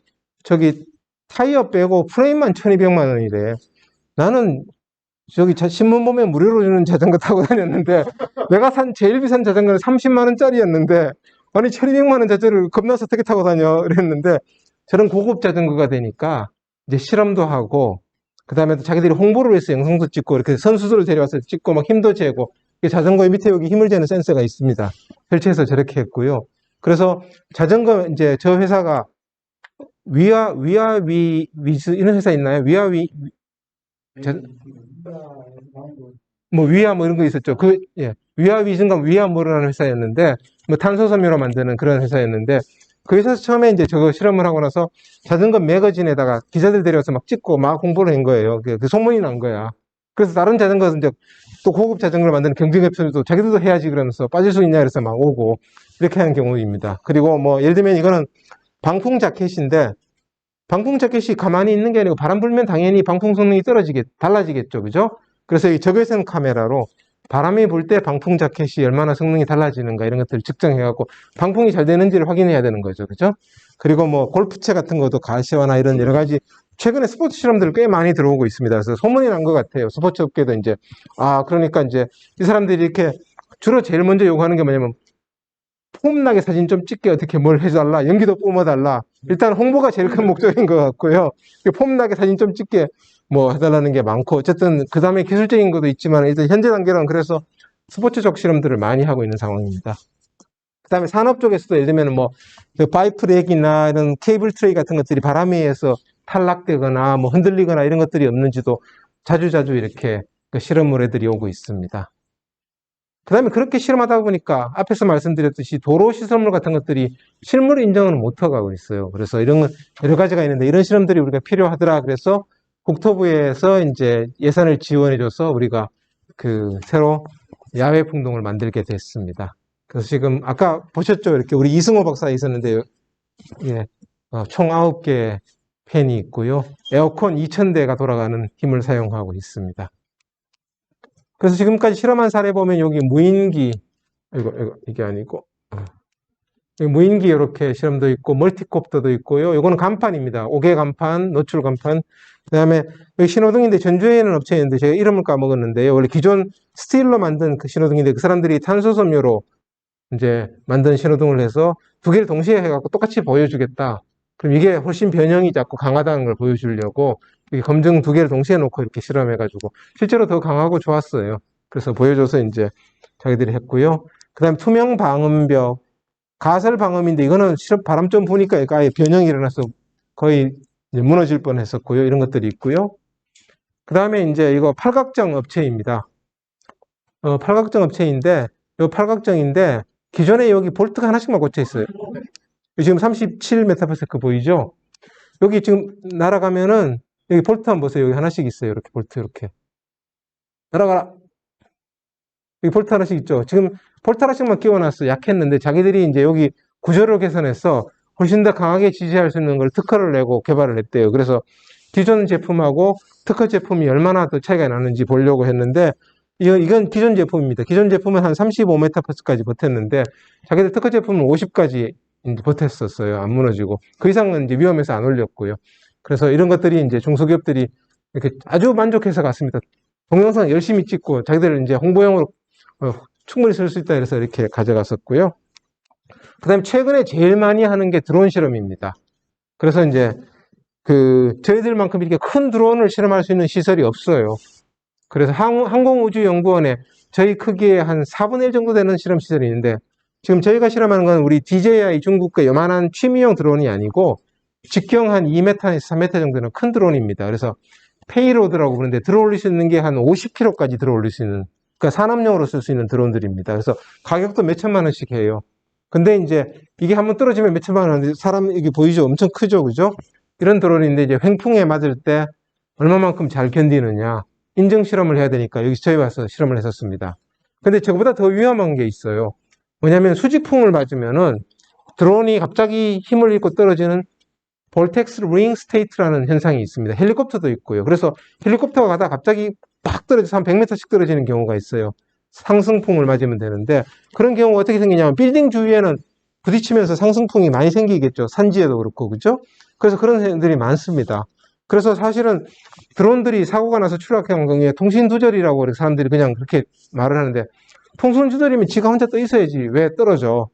저기 타이어 빼고 프레임만 1200만 원이래. 나는 저기 신문 보면 무료로 주는 자전거 타고 다녔는데, 내가 산 제일 비싼 자전거는 30만 원짜리였는데, 아니 1200만 원 자전거를 겁나서 어떻게 타고 다녀? 이랬는데, 저런 고급 자전거가 되니까 이제 실험도 하고, 그 다음에 자기들이 홍보를 위해서 영상도 찍고, 이렇게 선수들을 데려와서 찍고 막 힘도 재고, 자전거의 밑에 여기 힘을 재는 센서가 있습니다. 설치해서 저렇게 했고요. 그래서 자전거 이제 저 회사가 위즈 이런 회사 있나요? 위아 뭐 이런 거 있었죠. 위아 위즈인가 위아 뭐라는 회사였는데, 뭐 탄소섬유로 만드는 그런 회사였는데, 그 회사에서 처음에 이제 저거 실험을 하고 나서 자전거 매거진에다가 기자들 데려와서 막 찍고 막 홍보를 한 거예요. 그 소문이 난 거야. 그래서 다른 자전거 이제 또 고급 자전거를 만드는 경쟁업체들도 자기들도 해야지 그러면서 빠질 수 있냐 그래서 막 오고 이렇게 하는 경우입니다. 그리고 뭐 예를 들면 이거는 방풍 자켓인데, 방풍 자켓이 가만히 있는 게 아니고 바람 불면 당연히 방풍 성능이 달라지겠죠. 그죠? 그래서 이 적외선 카메라로 바람이 불 때 방풍 자켓이 얼마나 성능이 달라지는가 이런 것들을 측정해갖고 방풍이 잘 되는지를 확인해야 되는 거죠. 그죠? 그리고 뭐 골프채 같은 것도 가시화나 이런 여러 가지 최근에 스포츠 실험들 꽤 많이 들어오고 있습니다. 그래서 소문이 난 것 같아요. 스포츠 업계도 이제, 그러니까 이제 이 사람들이 이렇게 주로 제일 먼저 요구하는 게 뭐냐면 폼나게 사진 좀 찍게 어떻게 뭘 해달라, 연기도 뿜어달라. 일단 홍보가 제일 큰 목적인 것 같고요. 폼나게 사진 좀 찍게 뭐 해달라는 게 많고, 어쨌든 그 다음에 기술적인 것도 있지만 일단 현재 단계로는 그래서 스포츠적 실험들을 많이 하고 있는 상황입니다. 그 다음에 산업 쪽에서도 예를 들면 뭐 바이프렉이나 이런 케이블 트레이 같은 것들이 바람에 의해서 탈락되거나 뭐 흔들리거나 이런 것들이 없는지도 자주자주 이렇게 그 실험을 애들이 오고 있습니다. 그 다음에 그렇게 실험하다 보니까 앞에서 말씀드렸듯이 도로 시설물 같은 것들이 실물 인정을 못하고 있어요. 그래서 이런 건 여러 가지가 있는데 이런 실험들이 우리가 필요하더라. 그래서 국토부에서 이제 예산을 지원해줘서 우리가 그 새로 야외 풍동을 만들게 됐습니다. 그래서 지금 아까 보셨죠? 이렇게 우리 이승호 박사 있었는데 예, 총 9개 팬이 있고요. 에어컨 2000대가 돌아가는 힘을 사용하고 있습니다. 그래서 지금까지 실험한 사례 보면 여기 무인기, 이게 아니고, 여기 무인기 이렇게 실험도 있고, 멀티콥터도 있고요. 요거는 간판입니다. 5개 간판, 노출 간판. 그 다음에 여기 신호등인데 전주에 있는 업체인데 제가 이름을 까먹었는데요. 원래 기존 스틸로 만든 그 신호등인데 그 사람들이 탄소섬유로 이제 만든 신호등을 해서 두 개를 동시에 해갖고 똑같이 보여주겠다. 그럼 이게 훨씬 변형이 작고 강하다는 걸 보여주려고 검증 두 개를 동시에 놓고 이렇게 실험해가지고 실제로 더 강하고 좋았어요. 그래서 보여줘서 이제 자기들이 했고요. 그 다음에 투명 방음벽, 가설 방음인데 이거는 바람 좀 부니까 아예 변형이 일어나서 거의 이제 무너질 뻔 했었고요. 이런 것들이 있고요. 그 다음에 이제 이거 팔각정 업체입니다. 팔각정 업체인데, 이 팔각정인데 기존에 여기 볼트가 하나씩만 꽂혀 있어요. 지금 37m/s 보이죠? 여기 지금 날아가면은 여기 볼트 한번 보세요. 여기 하나씩 있어요. 이렇게 볼트 이렇게 날아가라. 여기 볼트 하나씩 있죠. 지금 볼트 하나씩만 끼워놨어. 약했는데 자기들이 이제 여기 구조를 개선해서 훨씬 더 강하게 지지할 수 있는 걸 특허를 내고 개발을 했대요. 그래서 기존 제품하고 특허 제품이 얼마나 더 차이가 나는지 보려고 했는데 이건 기존 제품입니다. 기존 제품은 한 35m/s까지 버텼는데 자기들 특허 제품은 50까지 버텼었어요. 안 무너지고. 그 이상은 이제 위험해서 안 올렸고요. 그래서 이런 것들이 이제 중소기업들이 이렇게 아주 만족해서 갔습니다. 동영상 열심히 찍고 자기들 이제 홍보용으로 충분히 쓸 수 있다 해서 이렇게 가져갔었고요. 그 다음에 최근에 제일 많이 하는 게 드론 실험입니다. 그래서 이제 저희들만큼 이렇게 큰 드론을 실험할 수 있는 시설이 없어요. 그래서 항공우주연구원에 저희 크기의 한 4분의 1 정도 되는 실험 시설이 있는데 지금 저희가 실험하는 건 우리 DJI 중국의 요만한 취미용 드론이 아니고 직경 한 2m에서 3m 정도는 큰 드론입니다. 그래서 페이로드라고 부르는데 들어올릴 수 있는 게 한 50kg까지 들어올릴 수 있는, 그러니까 산업용으로 쓸 수 있는 드론들입니다. 그래서 가격도 몇 천만 원씩 해요. 근데 이제 이게 한번 떨어지면 몇 천만 원 하는데 사람 이게 보이죠? 엄청 크죠? 그죠? 이런 드론인데 이제 횡풍에 맞을 때 얼마만큼 잘 견디느냐 인증 실험을 해야 되니까 여기 저희 와서 실험을 했었습니다. 근데 저거보다 더 위험한 게 있어요. 뭐냐면 수직풍을 맞으면은 드론이 갑자기 힘을 잃고 떨어지는 볼텍스 링 스테이트라는 현상이 있습니다. 헬리콥터도 있고요. 그래서 헬리콥터가 가다가 갑자기 팍 떨어져서 한 100m씩 떨어지는 경우가 있어요. 상승풍을 맞으면 되는데 그런 경우가 어떻게 생기냐면 빌딩 주위에는 부딪히면서 상승풍이 많이 생기겠죠. 산지에도 그렇고 그죠? 그래서 그런 사람들이 많습니다. 그래서 사실은 드론들이 사고가 나서 추락한 경우에 통신 두절이라고 사람들이 그냥 그렇게 말을 하는데 통신 두절이면 지가 혼자 떠 있어야지 왜 떨어져?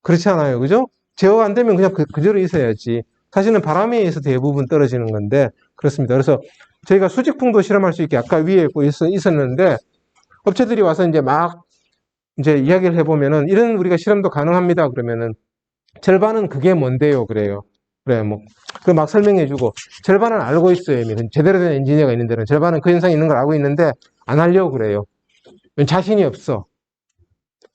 그렇지 않아요. 그죠? 제어가 안 되면 그냥 그대로 있어야지. 사실은 바람에 의해서 대부분 떨어지는 건데 그렇습니다. 그래서 저희가 수직풍도 실험할 수 있게 아까 위에 있었는데 업체들이 와서 이제 막 이제 이야기를 해보면은 이런 우리가 실험도 가능합니다. 그러면은 절반은 그게 뭔데요? 그래요. 그래, 뭐, 막 설명해주고, 절반은 알고 있어요. 이미. 제대로 된 엔지니어가 있는 데는 절반은 그 현상이 있는 걸 알고 있는데, 안 하려고 그래요. 자신이 없어.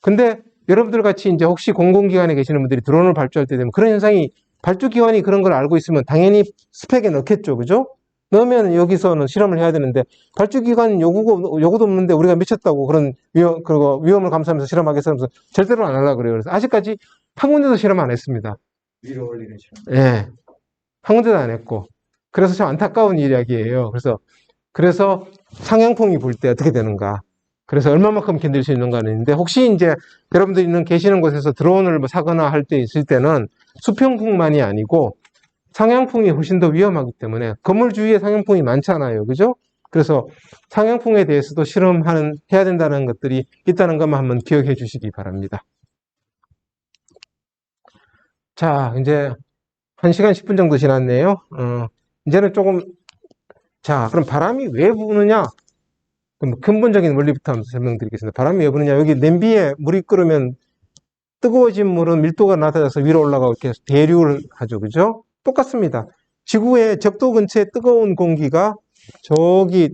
근데 여러분들 같이 이제 혹시 공공기관에 계시는 분들이 드론을 발주할 때 되면 그런 현상이 발주기관이 그런 걸 알고 있으면 당연히 스펙에 넣겠죠. 그죠? 넣으면 여기서는 실험을 해야 되는데, 발주기관 요구도 없는데 우리가 미쳤다고 그런 위험을 감수하면서 실험하겠어 하면서 절대로 안 하려고 그래요. 그래서 아직까지 한 군데도 실험 안 했습니다. 위로 올리는 실험. 예. 한 군데도 안 했고. 그래서 참 안타까운 이야기예요. 그래서 상향풍이 불 때 어떻게 되는가. 그래서 얼마만큼 견딜 수 있는가는 있는데, 혹시 이제 여러분들이 계시는 곳에서 드론을 뭐 사거나 할 때 있을 때는 수평풍만이 아니고 상향풍이 훨씬 더 위험하기 때문에 건물 주위에 상향풍이 많잖아요. 그죠? 그래서 상향풍에 대해서도 해야 된다는 것들이 있다는 것만 한번 기억해 주시기 바랍니다. 자, 이제 1시간 10분 정도 지났네요. 이제는 조금, 자, 그럼 바람이 왜 부느냐? 그럼 근본적인 원리부터 한번 설명드리겠습니다. 바람이 왜 부느냐? 여기 냄비에 물이 끓으면 뜨거워진 물은 밀도가 낮아져서 위로 올라가고 이렇게 대류를 하죠. 그죠? 똑같습니다. 지구의 적도 근처에 뜨거운 공기가 저기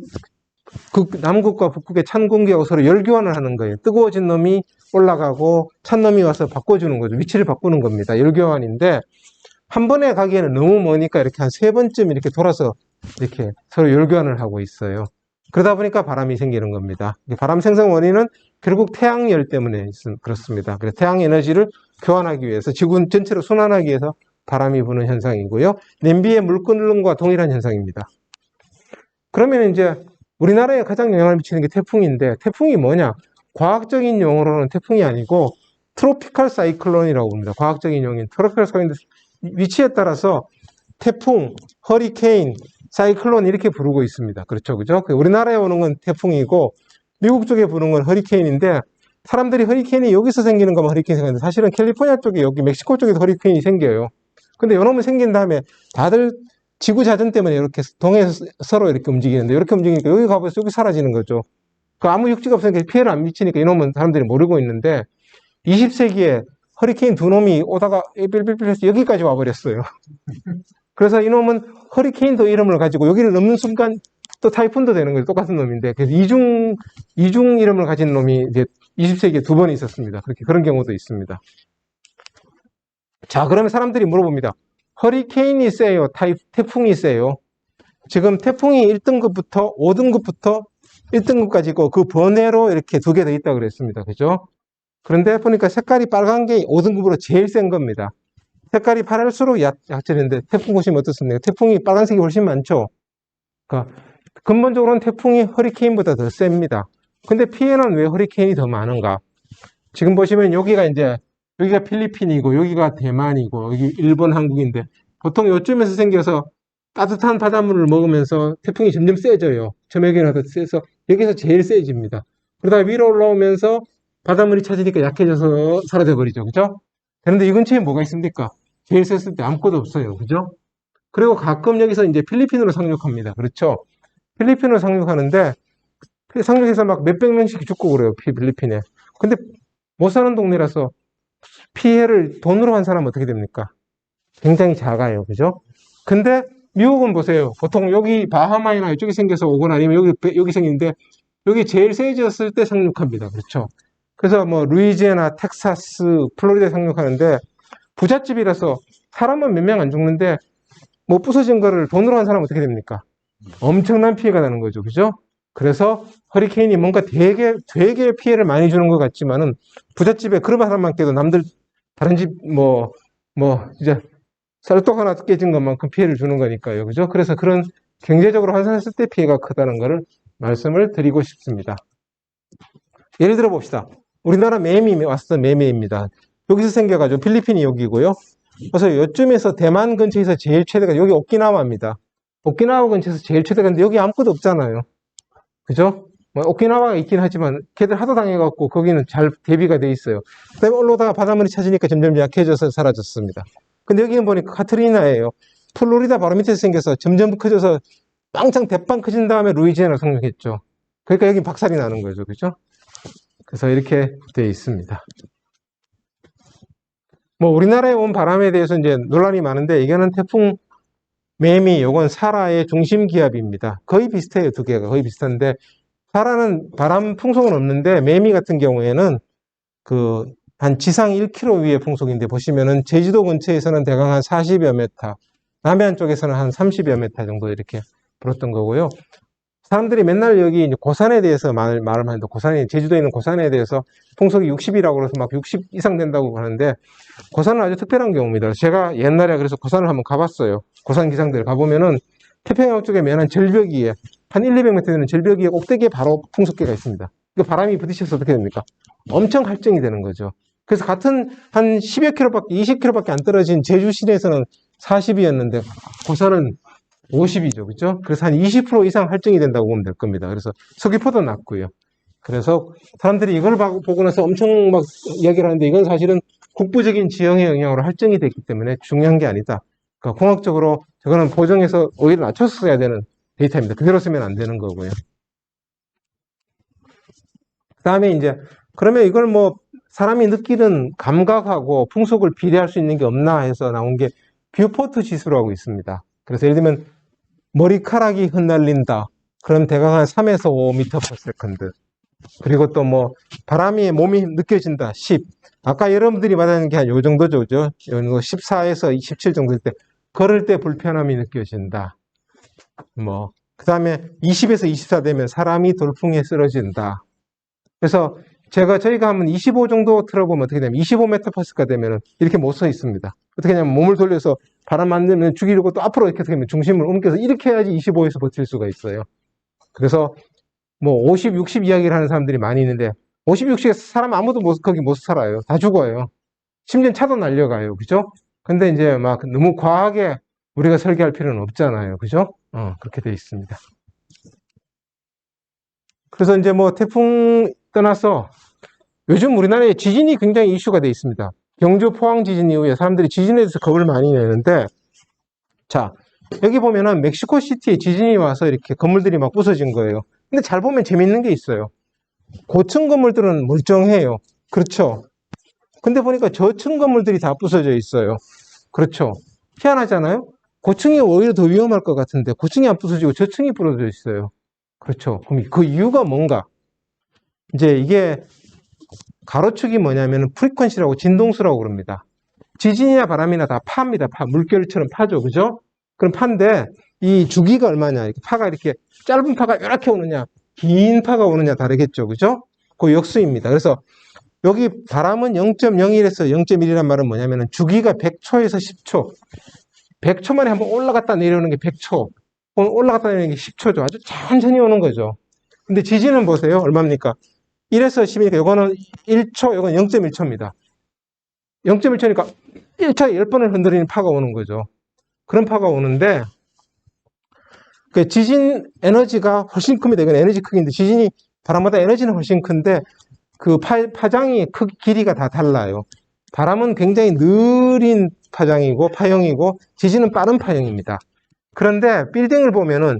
남극과 북극의 찬 공기하고 서로 열교환을 하는 거예요. 뜨거워진 놈이 올라가고 찬 놈이 와서 바꿔주는 거죠. 위치를 바꾸는 겁니다. 열교환인데 한 번에 가기에는 너무 머니까 이렇게 한 3번쯤 이렇게 돌아서 이렇게 서로 열교환을 하고 있어요. 그러다 보니까 바람이 생기는 겁니다. 바람 생성 원인은 결국 태양열 때문에 그렇습니다. 그래서 태양 에너지를 교환하기 위해서 지구 전체로 순환하기 위해서 바람이 부는 현상이고요. 냄비에 물 끓는 것과 동일한 현상입니다. 그러면 이제 우리나라에 가장 영향을 미치는 게 태풍인데 태풍이 뭐냐? 과학적인 용어로는 태풍이 아니고 트로피칼 사이클론이라고 봅니다. 과학적인 용어인 트로피칼 사이클론 위치에 따라서 태풍, 허리케인, 사이클론 이렇게 부르고 있습니다. 그렇죠, 그죠? 우리나라에 오는 건 태풍이고 미국 쪽에 부는 건 허리케인인데 사람들이 허리케인이 여기서 생기는 거면 허리케인이 생기는데 사실은 캘리포니아 쪽에 여기 멕시코 쪽에도 허리케인이 생겨요. 근데 요놈이 생긴 다음에 다들 지구 자전 때문에 이렇게 동해에서 서로 이렇게 움직이는데 이렇게 움직이니까 여기 가버려서 여기 사라지는 거죠. 그 아무 육지가 없으니까 피해를 안 미치니까 이놈은 사람들이 모르고 있는데 20세기에 허리케인 두 놈이 오다가 삘삘삘해서 여기까지 와버렸어요. 그래서 이놈은 허리케인도 이름을 가지고 여기를 넘는 순간 또 타이푼도 되는 거예요. 똑같은 놈인데. 그래서 이중 이름을 가진 놈이 이제 20세기에 2번 있었습니다. 그런 경우도 있습니다. 자, 그러면 사람들이 물어봅니다. 허리케인이 세요? 태풍이 세요? 지금 태풍이 1등급부터 5등급부터 1등급까지 있고 그 번외로 이렇게 2개 더 있다고 그랬습니다. 그죠? 그런데 보니까 색깔이 빨간 게 5등급으로 제일 센 겁니다. 색깔이 파랄수록 약점인데 태풍 보시면 어떻습니까? 태풍이 빨간색이 훨씬 많죠? 그러니까 근본적으로는 태풍이 허리케인보다 더 셉니다. 근데 피해는 왜 허리케인이 더 많은가? 지금 보시면 여기가 필리핀이고 여기가 대만이고 여기 일본, 한국인데 보통 요쯤에서 생겨서 따뜻한 바닷물을 먹으면서 태풍이 점점 세져요. 점액이 더 세서 여기서 제일 세집니다. 그러다 위로 올라오면서 바닷물이 차지니까 약해져서 사라져 버리죠. 그죠? 그런데 이 근처에 뭐가 있습니까? 제일 셌을 때 아무것도 없어요. 그죠? 그리고 가끔 여기서 이제 필리핀으로 상륙합니다. 그렇죠? 필리핀으로 상륙하는데 상륙해서 막 몇백 명씩 죽고 그래요. 필리핀에. 근데 못 사는 동네라서 피해를 돈으로 한 사람은 어떻게 됩니까? 굉장히 작아요. 그죠? 근데 미국은 보세요. 보통 여기 바하마이나 이쪽에 생겨서 오거나 아니면 여기 생기는데 여기 제일 세졌을 때 상륙합니다. 그렇죠? 그래서 뭐 루이지애나, 텍사스, 플로리다에 상륙하는데 부잣집이라서 사람은 몇 명 안 죽는데 뭐 부서진 거를 돈으로 한 사람은 어떻게 됩니까? 엄청난 피해가 나는 거죠. 그죠? 그래서 허리케인이 뭔가 되게 피해를 많이 주는 것 같지만은 부잣집에 그런 사람만 깨도 남들 다른 집 이제 쌀떡 하나 깨진 것만큼 피해를 주는 거니까요. 그죠? 그래서 그런 경제적으로 환산했을 때 피해가 크다는 것을 말씀을 드리고 싶습니다. 예를 들어 봅시다. 우리나라 매미 왔었던 매미입니다. 여기서 생겨가지고 필리핀이 여기고요. 그래서 요쯤에서 대만 근처에서 제일 최대가 여기 오키나와입니다. 오키나와 근처에서 제일 최대가 있는데 여기 아무것도 없잖아요. 그죠? 뭐 오키나와가 있긴 하지만 걔들 하도 당해갖고 거기는 잘 대비가 돼 있어요. 그다음에 올라오다가 바닷물이 차지니까 점점 약해져서 사라졌습니다. 근데 여기는 보니까 카트리나예요. 플로리다 바로 밑에서 생겨서 점점 커져서 빵창 대빵 커진 다음에 루이지애나 상륙했죠. 그러니까 여기 박살이 나는 거죠. 그죠? 그래서 이렇게 돼 있습니다. 뭐 우리나라에 온 바람에 대해서 이제 논란이 많은데 이거는 태풍 매미, 요건 사라의 중심 기압입니다. 거의 비슷해요. 두 개가 거의 비슷한데 사라는 바람 풍속은 없는데 매미 같은 경우에는 한 지상 1km 위의 풍속인데 보시면은 제주도 근처에서는 대강 한 40여 메타, 남해안 쪽에서는 한 30여 메타 정도 이렇게 불었던 거고요. 사람들이 맨날 여기 이제 고산에 대해서 말을 하는데 제주도에 있는 고산에 대해서 풍속이 60이라고 그래서 막 60 이상 된다고 하는데 고산은 아주 특별한 경우입니다. 제가 옛날에 그래서 고산을 한번 가봤어요. 고산 기상대를 가보면은 태평양 쪽에 면한 절벽 위에 한 1-200m 되는 절벽 위에 꼭대기에 바로 풍속계가 있습니다. 그 바람이 부딪혀서 어떻게 됩니까? 엄청 할증이 되는 거죠. 그래서 같은 한 10여 킬로밖에 20km밖에 안 떨어진 제주 시내에서는 40이었는데 고산은 50이죠. 그죠? 그래서 한 20% 이상 할증이 된다고 보면 될 겁니다. 그래서 서귀포도 낮고요. 그래서 사람들이 이걸 보고 나서 엄청 막 이야기를 하는데 이건 사실은 국부적인 지형의 영향으로 할증이 됐기 때문에 중요한 게 아니다. 그러니까 공학적으로 저거는 보정해서 오히려 낮춰서 써야 되는 데이터입니다. 그대로 쓰면 안 되는 거고요. 그 다음에 이제 그러면 이걸 뭐 사람이 느끼는 감각하고 풍속을 비례할 수 있는 게 없나 해서 나온 게 뷰포트 지수라고 있습니다. 그래서 예를 들면 머리카락이 흩날린다. 그럼 대강 한 3에서 5m/s. 그리고 또 뭐 바람이 몸이 느껴진다. 10. 아까 여러분들이 말하는 게 한 요 정도죠. 그죠? 14에서 27 정도일 때 걸을 때 불편함이 느껴진다. 뭐 그다음에 20에서 24 되면 사람이 돌풍에 쓰러진다. 그래서 저희가 한번 25 정도 틀어보면 어떻게 되냐면 25m/s가 되면 이렇게 못 서 있습니다. 어떻게 하냐면 몸을 돌려서 바람 만들면 죽이려고 또 앞으로 이렇게 되면 중심을 옮겨서 이렇게 해야지 25에서 버틸 수가 있어요. 그래서 뭐 50, 60 이야기를 하는 사람들이 많이 있는데 50, 60에서 사람 아무도 거기 못 살아요. 다 죽어요. 심지어 차도 날려가요. 그죠? 근데 이제 막 너무 과하게 우리가 설계할 필요는 없잖아요. 그죠? 그렇게 돼 있습니다. 그래서 이제 뭐 태풍 떠나서 요즘 우리나라에 지진이 굉장히 이슈가 돼 있습니다. 경주 포항 지진 이후에 사람들이 지진에 대해서 겁을 많이 내는데, 자, 여기 보면은 멕시코 시티에 지진이 와서 이렇게 건물들이 막 부서진 거예요. 근데 잘 보면 재밌는 게 있어요. 고층 건물들은 멀쩡해요. 그렇죠. 근데 보니까 저층 건물들이 다 부서져 있어요. 그렇죠. 희한하잖아요. 고층이 오히려 더 위험할 것 같은데 고층이 안 부서지고 저층이 부러져 있어요. 그렇죠. 그럼 그 이유가 뭔가? 이제 이게 가로축이 뭐냐면 프리퀀시라고 진동수라고 그럽니다. 지진이나 바람이나 다 파입니다. 파. 물결처럼 파죠. 그죠? 그럼 파인데 이 주기가 얼마냐? 이렇게 파가 이렇게 짧은 파가 이렇게 오느냐, 긴 파가 오느냐 다르겠죠. 그죠? 그 역수입니다. 그래서 여기 바람은 0.01에서 0.1이란 말은 뭐냐면 주기가 100초에서 10초. 100초 만에 한번 올라갔다 내려오는 게 100초. 올라갔다 내려오는 게 10초죠. 아주 천천히 오는 거죠. 근데 지진은 보세요. 얼마입니까? 1에서 10이니까 이거는 1초, 이건 0.1초입니다. 0.1초니까 1초에 10번을 흔들리는 파가 오는 거죠. 그런 파가 오는데 그 지진 에너지가 훨씬 큽니다. 이건 에너지 크기인데 지진이 바람보다 에너지는 훨씬 큰데 그 파장이 길이가 다 달라요. 바람은 굉장히 느린 파장이고 파형이고 지진은 빠른 파형입니다. 그런데 빌딩을 보면은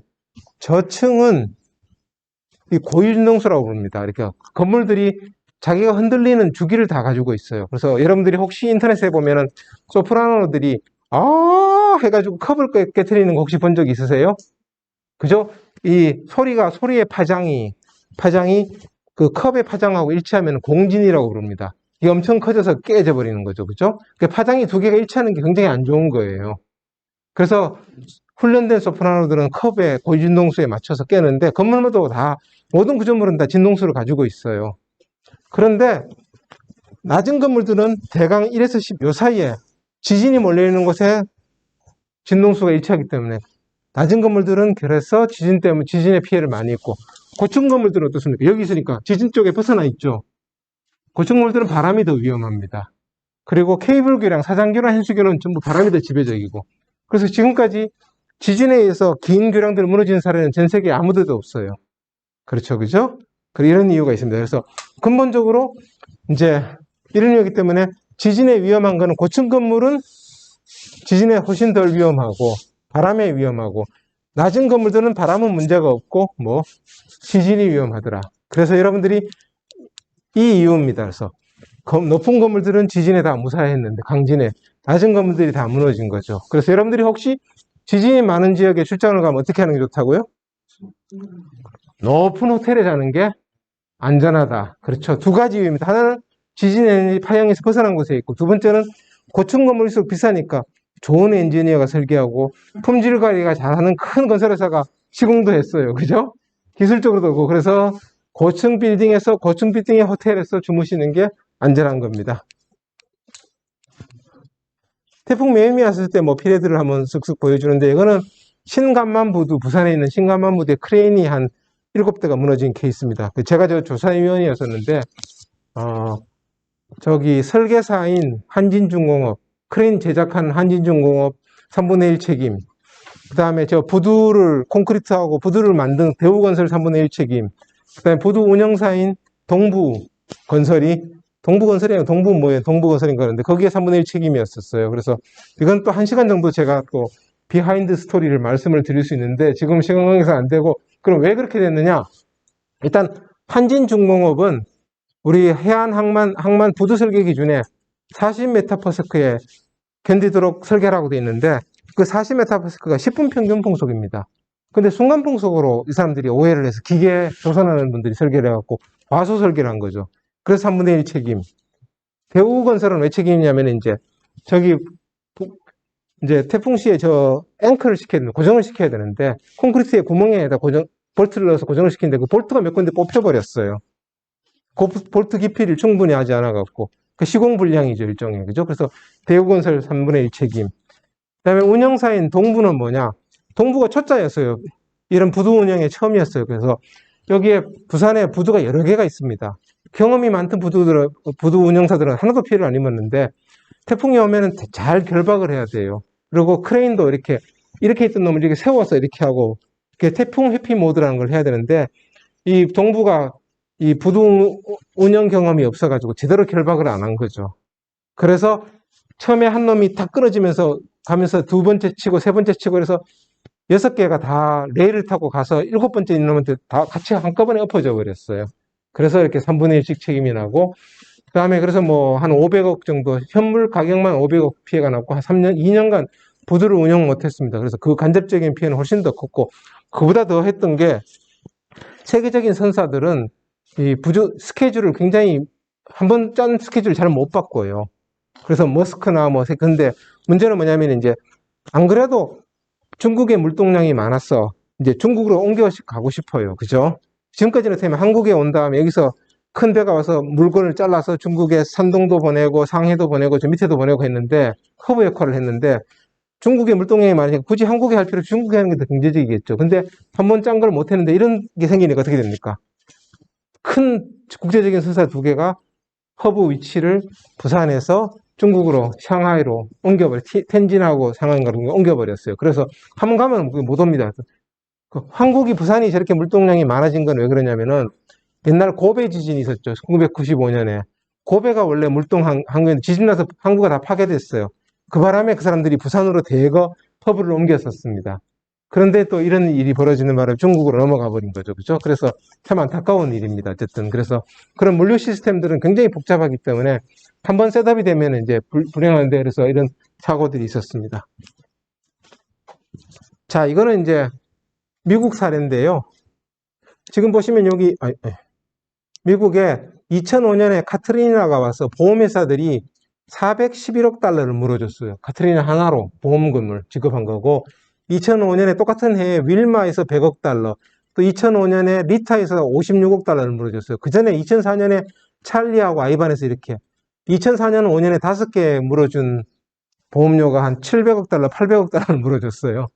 저층은 이 고유진동수라고 부릅니다. 이렇게 건물들이 자기가 흔들리는 주기를 다 가지고 있어요. 그래서 여러분들이 혹시 인터넷에 보면은 소프라노들이 해가지고 컵을 깨트리는 거 혹시 본 적 있으세요? 그죠? 이 소리의 파장이 그 컵의 파장하고 일치하면 공진이라고 부릅니다. 이게 엄청 커져서 깨져 버리는 거죠. 그죠? 그 파장이 두 개가 일치하는 게 굉장히 안 좋은 거예요. 그래서 훈련된 소프라노들은 컵의 고진동수에 맞춰서 깨는데 건물마다 모든 구조물은 다 진동수를 가지고 있어요. 그런데 낮은 건물들은 대강 1에서 10 요 사이에 지진이 몰려있는 곳에 진동수가 일치하기 때문에 낮은 건물들은 그래서 지진 때문에 지진의 피해를 많이 입고 고층 건물들은 어떻습니까? 여기 있으니까 지진 쪽에 벗어나 있죠. 고층 건물들은 바람이 더 위험합니다. 그리고 케이블 교량, 사장교랑 현수교는 전부 바람이 더 지배적이고 그래서 지금까지 지진에 의해서 긴 교량들이 무너지는 사례는 전 세계에 아무 데도 없어요. 그렇죠. 그죠? 이런 이유가 있습니다. 그래서 근본적으로 이제 이런 이유이기 때문에 지진에 위험한 거는 고층 건물은 지진에 훨씬 덜 위험하고 바람에 위험하고 낮은 건물들은 바람은 문제가 없고 뭐 지진이 위험하더라. 그래서 여러분들이 이 이유입니다. 그래서 높은 건물들은 지진에 다 무사했는데 강진에 낮은 건물들이 다 무너진 거죠. 그래서 여러분들이 혹시 지진이 많은 지역에 출장을 가면 어떻게 하는 게 좋다고요? 높은 호텔에 자는 게 안전하다. 그렇죠. 두 가지 이유입니다. 하나는 지진 에너지 파형에서 벗어난 곳에 있고 두 번째는 고층 건물일수록 비싸니까 좋은 엔지니어가 설계하고 품질 관리가 잘하는 큰 건설회사가 시공도 했어요. 그죠? 기술적으로도 그렇고 그래서 고층 빌딩의 호텔에서 주무시는 게 안전한 겁니다. 태풍 매미 왔을 때 뭐 피해들을 한번 쓱쓱 보여주는데 이거는 신간만부두 부산에 있는 신간만부두의 크레인이 한 7대가 무너진 케이스입니다. 제가 저 조사위원이었었는데 저기 설계사인 한진중공업 크레인 제작한 한진중공업 3분의 1 책임 그 다음에 저 콘크리트하고 부두를 만든 대우건설 3분의 1 책임 그 다음에 부두 운영사인 동부건설이 동부건설이랑 동부건설인가 그러는데 거기에 3분의 1 책임이었었어요. 그래서 이건 또 1시간 정도 제가 또 비하인드 스토리를 말씀을 드릴 수 있는데 지금 시간 관계상 안 되고, 그럼 왜 그렇게 됐느냐? 일단 한진중공업은 우리 해안항만 부두 설계 기준에 40m/s에 견디도록 설계라고 되어 있는데 그 40m/s가 10분 평균 풍속입니다. 근데 순간 풍속으로 이 사람들이 오해를 해서 기계 조선하는 분들이 설계를 해갖고 과소 설계를 한 거죠. 그래서 3분의 1 책임. 대우건설은 왜 책임이냐면 저기 이제 태풍시에 앵커를 고정을 시켜야 되는데 콘크리트의 구멍에다 볼트를 넣어서 고정을 시키는데 그 볼트가 몇 군데 뽑혀버렸어요. 그 볼트 깊이를 충분히 하지 않아갖고 그 시공불량이죠, 일종의. 그죠? 그래서 대우건설 3분의 1 책임. 그 다음에 운영사인 동부는 뭐냐? 동부가 초짜였어요. 이런 부두 운영의 처음이었어요. 그래서 여기에 부산에 부두가 여러 개가 있습니다. 경험이 많던 부두 운영사들은 하나도 피해를 안 입었는데 태풍이 오면은 잘 결박을 해야 돼요. 그리고 크레인도 이렇게 있던 놈을 이렇게 세워서 이렇게 하고 이렇게 태풍 회피 모드라는 걸 해야 되는데 이 동부가 이 부두 운영 경험이 없어가지고 제대로 결박을 안 한 거죠. 그래서 처음에 한 놈이 다 끊어지면서 가면서 두 번째 치고 세 번째 치고 그래서 6개가 다 레일을 타고 가서 7번째 놈한테 다 같이 한꺼번에 엎어져 버렸어요. 그래서 이렇게 3분의 1씩 책임이 나고, 그 다음에 그래서 뭐 한 500억 정도, 현물 가격만 500억 피해가 났고, 한 2년간 부두를 운영 못했습니다. 그래서 그 간접적인 피해는 훨씬 더 컸고, 그보다 더 했던 게, 세계적인 선사들은 이 스케줄을 굉장히, 한번 짠 스케줄을 잘 못 바꿔요. 그래서 머스크나 근데 문제는 뭐냐면 안 그래도 중국의 물동량이 많았어. 중국으로 옮겨 가고 싶어요. 그죠? 지금까지는 되면 한국에 온 다음에 여기서 큰 배가 와서 물건을 잘라서 중국에 산동도 보내고 상해도 보내고 저 밑에도 보내고 했는데 허브 역할을 했는데 중국의 물동량이 많으니까 굳이 한국에 할 필요 없이 중국에 하는 게 더 경제적이겠죠. 근데 한 번 짠 걸 못 했는데 이런 게 생기니까 어떻게 됩니까? 큰 국제적인 선사 2개가 허브 위치를 부산에서 중국으로 상하이로 텐진하고 상하이로 옮겨버렸어요. 그래서 한 번 가면 못 옵니다. 한국이 부산이 저렇게 물동량이 많아진 건 왜 그러냐면은 옛날 고베 지진이 있었죠. 1995년에. 고베가 원래 항구였는데 지진 나서 항구가 다 파괴됐어요. 그 바람에 그 사람들이 부산으로 대거 허브를 옮겼었습니다. 그런데 또 이런 일이 벌어지는 바람에 중국으로 넘어가 버린 거죠. 그죠? 그래서 참 안타까운 일입니다. 어쨌든. 그래서 그런 물류 시스템들은 굉장히 복잡하기 때문에 한번 셋업이 되면 불행한데 그래서 이런 사고들이 있었습니다. 자, 이거는 미국 사례인데요. 지금 보시면 여기, 미국에 2005년에 카트리나가 와서 보험회사들이 411억 달러를 물어줬어요. 카트리나 하나로 보험금을 지급한 거고, 2005년에 똑같은 해에 윌마에서 100억 달러, 또 2005년에 리타에서 56억 달러를 물어줬어요. 그 전에 2004년에 찰리하고 아이반에서 이렇게, 2004년, 5년에 5개 물어준 보험료가 한 700억 달러, 800억 달러를 물어줬어요.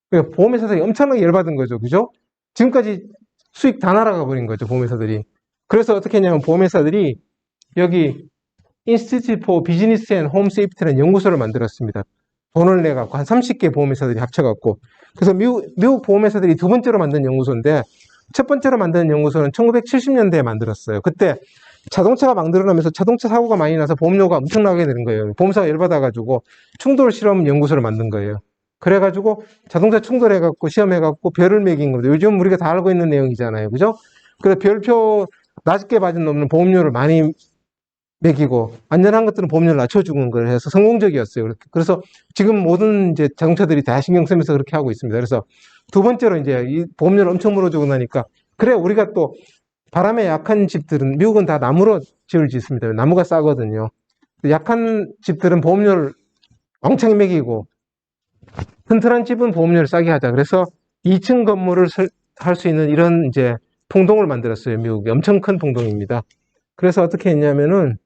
그러니까 보험회사들이 엄청나게 열받은 거죠. 그죠? 지금까지 수익 다 날아가 버린 거죠, 보험회사들이. 그래서 어떻게 했냐면 보험회사들이 여기 Institute for Business and Home Safety라는 연구소를 만들었습니다. 돈을 내갖고 한 30개 보험회사들이 합쳐갖고. 그래서 미국 보험회사들이 두 번째로 만든 연구소인데 첫 번째로 만든 연구소는 1970년대에 만들었어요. 그때 자동차가 막 늘어나면서 자동차 사고가 많이 나서 보험료가 엄청나게 되는 거예요. 보험사가 열받아가지고 충돌 실험 연구소를 만든 거예요. 그래가지고 자동차 충돌해갖고 시험해갖고 별을 매긴 겁니다. 요즘 우리가 다 알고 있는 내용이잖아요. 그죠? 그래서 별표 낮게 받은 놈은 보험료를 많이 매기고 안전한 것들은 보험료를 낮춰주는 걸 해서 성공적이었어요. 그래서 지금 모든 자동차들이 다 신경 쓰면서 그렇게 하고 있습니다. 그래서 두 번째로 이 보험료를 엄청 물어주고 나니까 그래 우리가 또 바람에 약한 집들은 미국은 다 나무로 집을 짓습니다. 나무가 싸거든요. 약한 집들은 보험료를 왕창 매기고 튼튼한 집은 보험료를 싸게 하자. 그래서 2층 건물을 할 수 있는 이런 통동을 만들었어요. 미국이 엄청 큰 통동입니다. 그래서 어떻게 했냐면은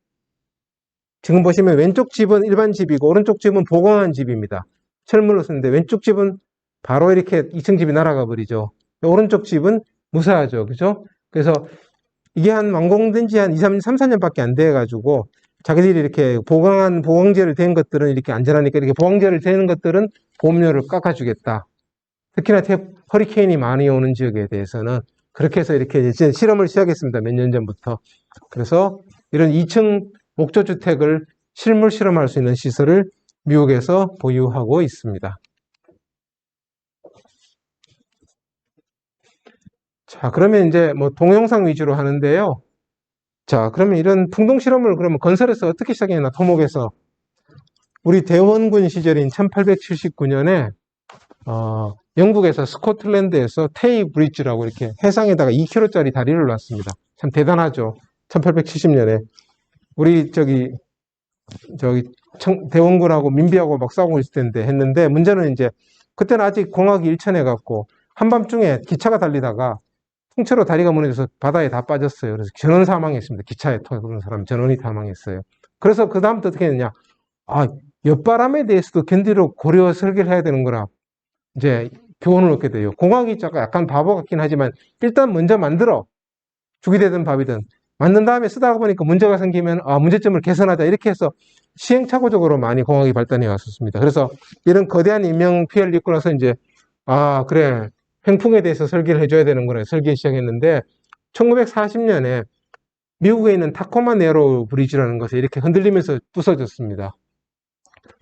지금 보시면 왼쪽 집은 일반 집이고 오른쪽 집은 보강한 집입니다. 철물로 쓰는데 왼쪽 집은 바로 이렇게 2층 집이 날아가 버리죠. 오른쪽 집은 무사하죠. 그죠? 그래서 이게 완공된 지 한 3, 4년밖에 안 돼 가지고 자기들이 이렇게 보강제를 댄 것들은 이렇게 안전하니까 이렇게 보강제를 대는 것들은 보험료를 깎아주겠다. 특히나 허리케인이 많이 오는 지역에 대해서는 그렇게 해서 이렇게 실험을 시작했습니다. 몇 년 전부터. 그래서 이런 2층 목조주택을 실물 실험할 수 있는 시설을 미국에서 보유하고 있습니다. 자, 그러면 이제 뭐 동영상 위주로 하는데요. 자, 그러면 이런 풍동 실험을 그러면 건설에서 어떻게 시작했나, 토목에서. 우리 대원군 시절인 1879년에, 영국에서 스코틀랜드에서 테이 브릿지라고 이렇게 해상에다가 2km짜리 다리를 놨습니다. 참 대단하죠. 1870년에. 우리 대원군하고 민비하고 막 싸우고 있을 텐데 했는데, 문제는 이제, 그때는 아직 공학이 일천해갖고, 한밤중에 기차가 달리다가 통째로 다리가 무너져서 바다에 다 빠졌어요. 그래서 전원 사망했습니다. 기차에 타는 사람 전원이 사망했어요. 그래서 그 다음부터 어떻게 했느냐. 옆바람에 대해서도 견디로 고려 설계를 해야 되는 거라 이제 교훈을 얻게 돼요. 공학이 약간 바보 같긴 하지만 일단 먼저 만들어. 죽이 되든 밥이든. 만든 다음에 쓰다가 보니까 문제가 생기면 문제점을 개선하자. 이렇게 해서 시행착오적으로 많이 공학이 발전해 왔었습니다. 그래서 이런 거대한 인명 피해를 입고 나서 이제 그래. 횡풍에 대해서 설계를 해줘야 되는 거라 설계 시작했는데 1940년에 미국에 있는 타코마 네로 브리지라는 것이 이렇게 흔들리면서 부서졌습니다.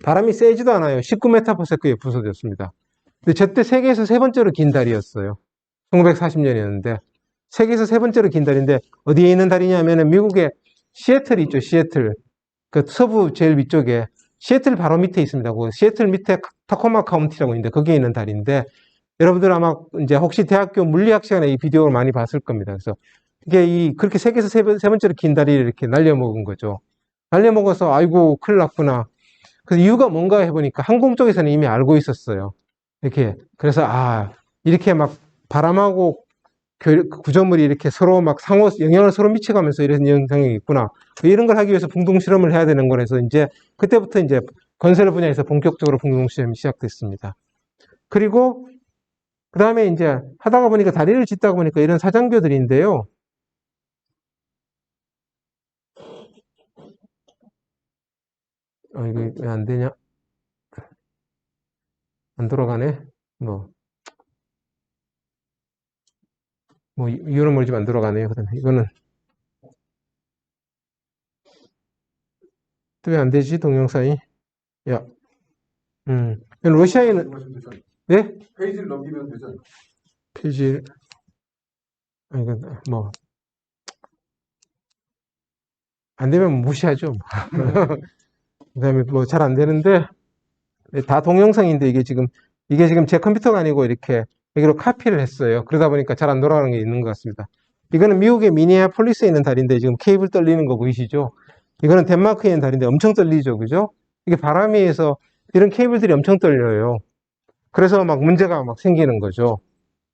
바람이 세지도 않아요. 19m/s에 부서졌습니다. 근데 저때 세계에서 세 번째로 긴 다리였어요. 1940년이었는데 세계에서 세 번째로 긴 다리인데 어디에 있는 다리냐면은 미국의 시애틀이 있죠. 시애틀. 그 서부 제일 위쪽에 시애틀 바로 밑에 있습니다. 그 시애틀 밑에 타코마 카운티라고 있는데 거기에 있는 다리인데 여러분들 아마 이제 혹시 대학교 물리학 시간에 이 비디오를 많이 봤을 겁니다. 그래서 이게 그렇게 세계에서 세 번째로 긴 다리를 이렇게 날려먹은 거죠. 날려먹어서 아이고 큰일 났구나. 그 이유가 뭔가 해보니까 항공 쪽에서는 이미 알고 있었어요. 이렇게 그래서 이렇게 막 바람하고 구조물이 이렇게 서로 막 상호 영향을 서로 미쳐가면서 이런 영향이 있구나. 이런 걸 하기 위해서 풍동 실험을 해야 되는 거라서 이제 그때부터 이제 건설 분야에서 본격적으로 풍동 실험이 시작됐습니다. 그리고 그 다음에 이제 하다가 보니까 다리를 짓다가 보니까 이런 사장교들인데요. 이거 왜 안 되냐? 안 돌아가네? 이유는 모르지만 안 돌아가네요. 이거는. 또 왜 안 되지? 동영상이. 야. 러시아에는, 네? 페이지를 넘기면 되죠. 페이지, 안 되면 무시하죠. 그 다음에 잘 안 되는데, 다 동영상인데 이게 지금 제 컴퓨터가 아니고 이렇게 여기로 카피를 했어요. 그러다 보니까 잘 안 돌아가는 게 있는 것 같습니다. 이거는 미국의 미니애폴리스에 있는 다리인데 지금 케이블 떨리는 거 보이시죠? 이거는 덴마크에 있는 다리인데 엄청 떨리죠. 그죠? 이게 바람에 의해서 이런 케이블들이 엄청 떨려요. 그래서 막 문제가 막 생기는 거죠.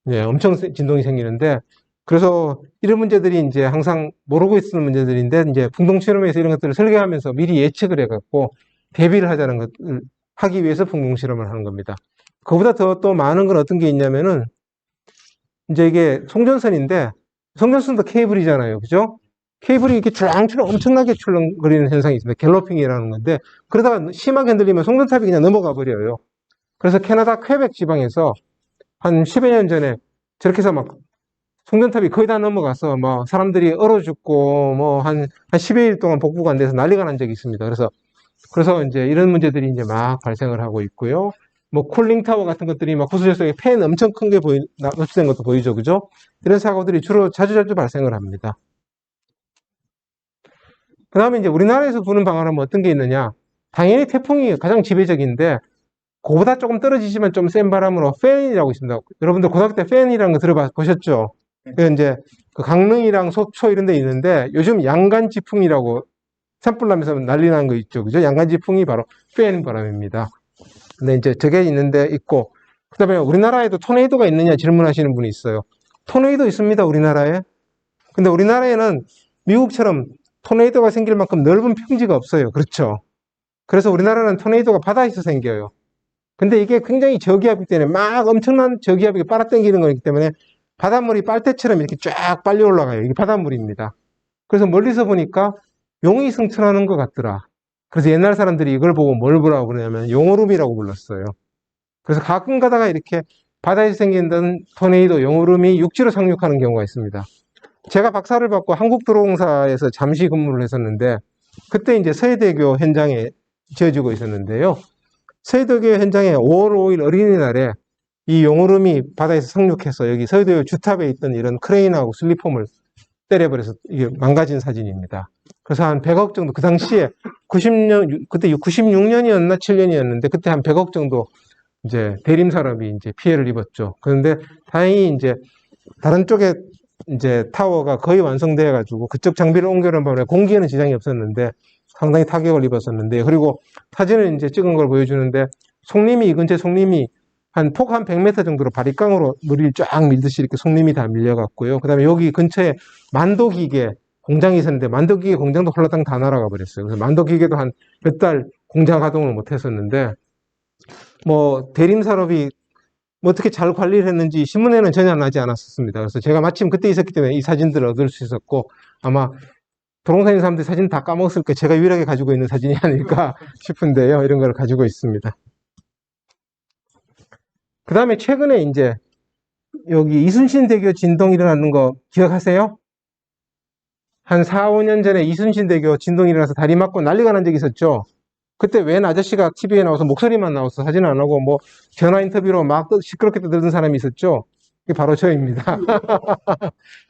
예, 엄청 진동이 생기는데, 그래서 이런 문제들이 이제 항상 모르고 있는 문제들인데, 이제 풍동실험에서 이런 것들을 설계하면서 미리 예측을 해갖고 대비를 하자는 것을 하기 위해서 풍동실험을 하는 겁니다. 그보다 또 많은 건 어떤 게 있냐면은, 이제 이게 송전선인데, 송전선도 케이블이잖아요. 그죠? 케이블이 이렇게 쭈랑쭈랑 엄청나게 출렁거리는 현상이 있습니다. 갤로핑이라는 건데, 그러다가 심하게 흔들리면 송전탑이 그냥 넘어가 버려요. 그래서 캐나다 퀘벡 지방에서 한 10여 년 전에 저렇게 해서 막 송전탑이 거의 다 넘어가서 사람들이 얼어 죽고 한 10여일 동안 복구가 안 돼서 난리가 난 적이 있습니다. 그래서 이제 이런 문제들이 이제 막 발생을 하고 있고요. 쿨링타워 같은 것들이 구수절 속에 팬 엄청 큰 게 노출된 것도 보이죠. 그죠? 이런 사고들이 자주 발생을 합니다. 그 다음에 이제 우리나라에서 부는 방안은 어떤 게 있느냐. 당연히 태풍이 가장 지배적인데, 그보다 조금 떨어지지만 좀 센 바람으로 팬이라고 있습니다. 여러분들 고등학교 때 팬이라는 거 들어보셨죠? 이제 강릉이랑 속초 이런 데 있는데 요즘 양간지풍이라고 산불 나면서 난리 난 거 있죠. 그죠? 양간지풍이 바로 팬 바람입니다. 근데 이제 저게 있고, 그 다음에 우리나라에도 토네이도가 있느냐 질문하시는 분이 있어요. 토네이도 있습니다, 우리나라에. 근데 우리나라에는 미국처럼 토네이도가 생길 만큼 넓은 평지가 없어요. 그렇죠? 그래서 우리나라는 토네이도가 바다에서 생겨요. 근데 이게 굉장히 저기압이기 때문에 막 엄청난 저기압이 빨아당기는 거기 때문에 바닷물이 빨대처럼 이렇게 쫙 빨려 올라가요. 이게 바닷물입니다. 그래서 멀리서 보니까 용이 승천하는 것 같더라. 그래서 옛날 사람들이 이걸 보고 뭘 보라고 그러냐면 용오름이라고 불렀어요. 그래서 가끔 가다가 이렇게 바다에서 생긴다는 토네이도, 용오름이 육지로 상륙하는 경우가 있습니다. 제가 박사를 받고 한국도로공사에서 잠시 근무를 했었는데, 그때 이제 서해대교 현장에 지어지고 있었는데요. 서해대교 현장에 5월 5일 어린이날에 이 용오름이 바다에서 상륙해서 여기 서해대교 주탑에 있던 이런 크레인하고 슬리폼을 때려버려서 이게 망가진 사진입니다. 그래서 한 100억 정도, 그 당시에 90년, 그때 96년이었나 7년이었는데, 그때 한 100억 정도 이제 대림산업이 이제 피해를 입었죠. 그런데 다행히 이제 다른 쪽에 이제 타워가 거의 완성되어 가지고 그쪽 장비를 옮겨놓은 바람에 공기에는 지장이 없었는데 상당히 타격을 입었었는데, 그리고 사진을 이제 찍은 걸 보여주는데, 송림이, 이 근처에 송림이 한 폭 한 100m 정도로 바리깡으로 머리를 쫙 밀듯이 이렇게 송림이 다 밀려갔고요. 그 다음에 여기 근처에 만도기계 공장이 있었는데 만도기계 공장도 홀라당 다 날아가 버렸어요. 그래서 만도기계도 한 몇 달 공장 가동을 못 했었는데, 뭐 대림산업이 뭐 어떻게 잘 관리를 했는지 신문에는 전혀 나지 않았었습니다. 그래서 제가 마침 그때 있었기 때문에 이 사진들을 얻을 수 있었고, 아마 도롱산 있는 사람들이 사진 다 까먹었을 거 제가 유일하게 가지고 있는 사진이 아닐까 싶은데요. 이런 걸 가지고 있습니다. 그 다음에 최근에 이제 여기 이순신대교 진동 일어나는 거 기억하세요? 한 4, 5년 전에 이순신대교 진동 일어나서 다리 맞고 난리가 난 적이 있었죠. 그때 웬 아저씨가 TV에 나와서 목소리만 나와서 사진 안 하고 뭐 전화 인터뷰로 막 시끄럽게 떠들던 사람이 있었죠. 이게 바로 저입니다.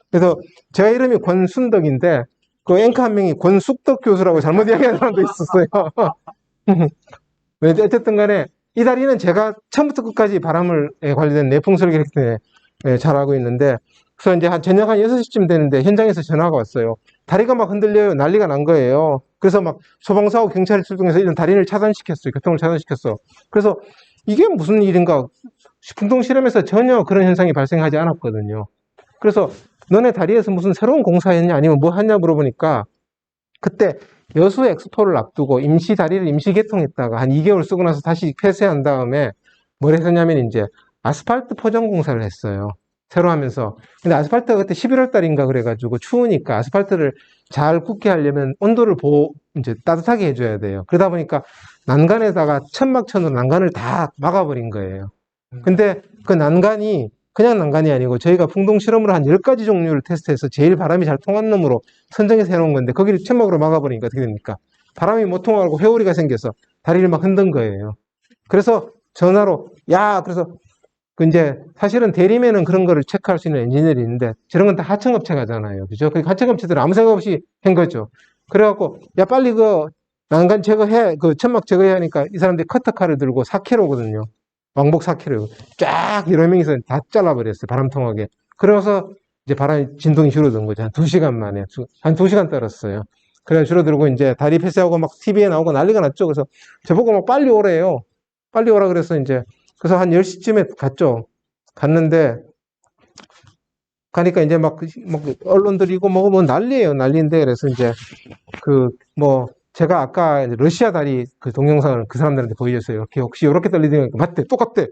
그래서 제 이름이 권순덕인데 그 앵커 한 명이 권숙덕 교수라고 잘못 이야기하는 사람도 있었어요. 어쨌든 간에 이 다리는 제가 처음부터 끝까지 바람을 관련된 내풍 설계를 했기 때문에 잘 알고 있는데, 그래서 이제 저녁 한 6시쯤 되는데 현장에서 전화가 왔어요. 다리가 막 흔들려요. 난리가 난 거예요. 그래서 막 소방사하고 경찰이 출동해서 이런 다리를 차단시켰어요. 교통을 차단시켰어. 그래서 이게 무슨 일인가? 풍동 실험에서 전혀 그런 현상이 발생하지 않았거든요. 그래서 너네 다리에서 무슨 새로운 공사했냐 아니면 뭐 하냐 물어보니까, 그때 여수 엑스포를 앞두고 임시 다리를 임시 개통했다가 한 2개월 쓰고 나서 다시 폐쇄한 다음에 뭘 했었냐면 이제 아스팔트 포장 공사를 했어요. 새로 하면서. 근데 아스팔트가 그때 11월 달인가 그래가지고 추우니까 아스팔트를 잘 굳게 하려면 온도를 이제 따뜻하게 해줘야 돼요. 그러다 보니까 난간에다가 천막천으로 난간을 다 막아버린 거예요. 근데 그 난간이 그냥 난간이 아니고 저희가 풍동 실험으로 한 10가지 종류를 테스트해서 제일 바람이 잘 통한 놈으로 선정해서 해놓은 건데, 거기를 천막으로 막아버리니까 어떻게 됩니까? 바람이 못 통하고 회오리가 생겨서 다리를 막 흔든 거예요. 그래서 전화로, 그래서 그 이제 사실은 대림에는 그런 거를 체크할 수 있는 엔지니어들이 있는데 저런 건 다 하청업체가 잖아요. 그죠? 그 하청업체들은 아무 생각 없이 한 거죠. 그래갖고, 빨리 그 난간 제거해, 그 천막 제거해야 하니까 이 사람들이 커터칼을 들고 4km거든요. 왕복 4km. 쫙 여러 명이서 다 잘라버렸어요. 바람 통하게. 그래서 이제 바람 진동이 줄어든 거죠. 한 2시간 만에. 한 2시간 떨었어요. 그래서 줄어들고 이제 다리 폐쇄하고 막 TV에 나오고 난리가 났죠. 그래서 저보고 막 빨리 오래요. 빨리 오라 그래서 이제, 그래서 한 10시쯤에 갔죠. 갔는데, 가니까 이제 막 언론들이고 뭐 난리예요. 난리인데, 그래서 이제 제가 아까 러시아 다리 그 동영상을 그 사람들한테 보여줬어요. 이렇게 혹시 이렇게 떨리더니 맞대, 똑같대.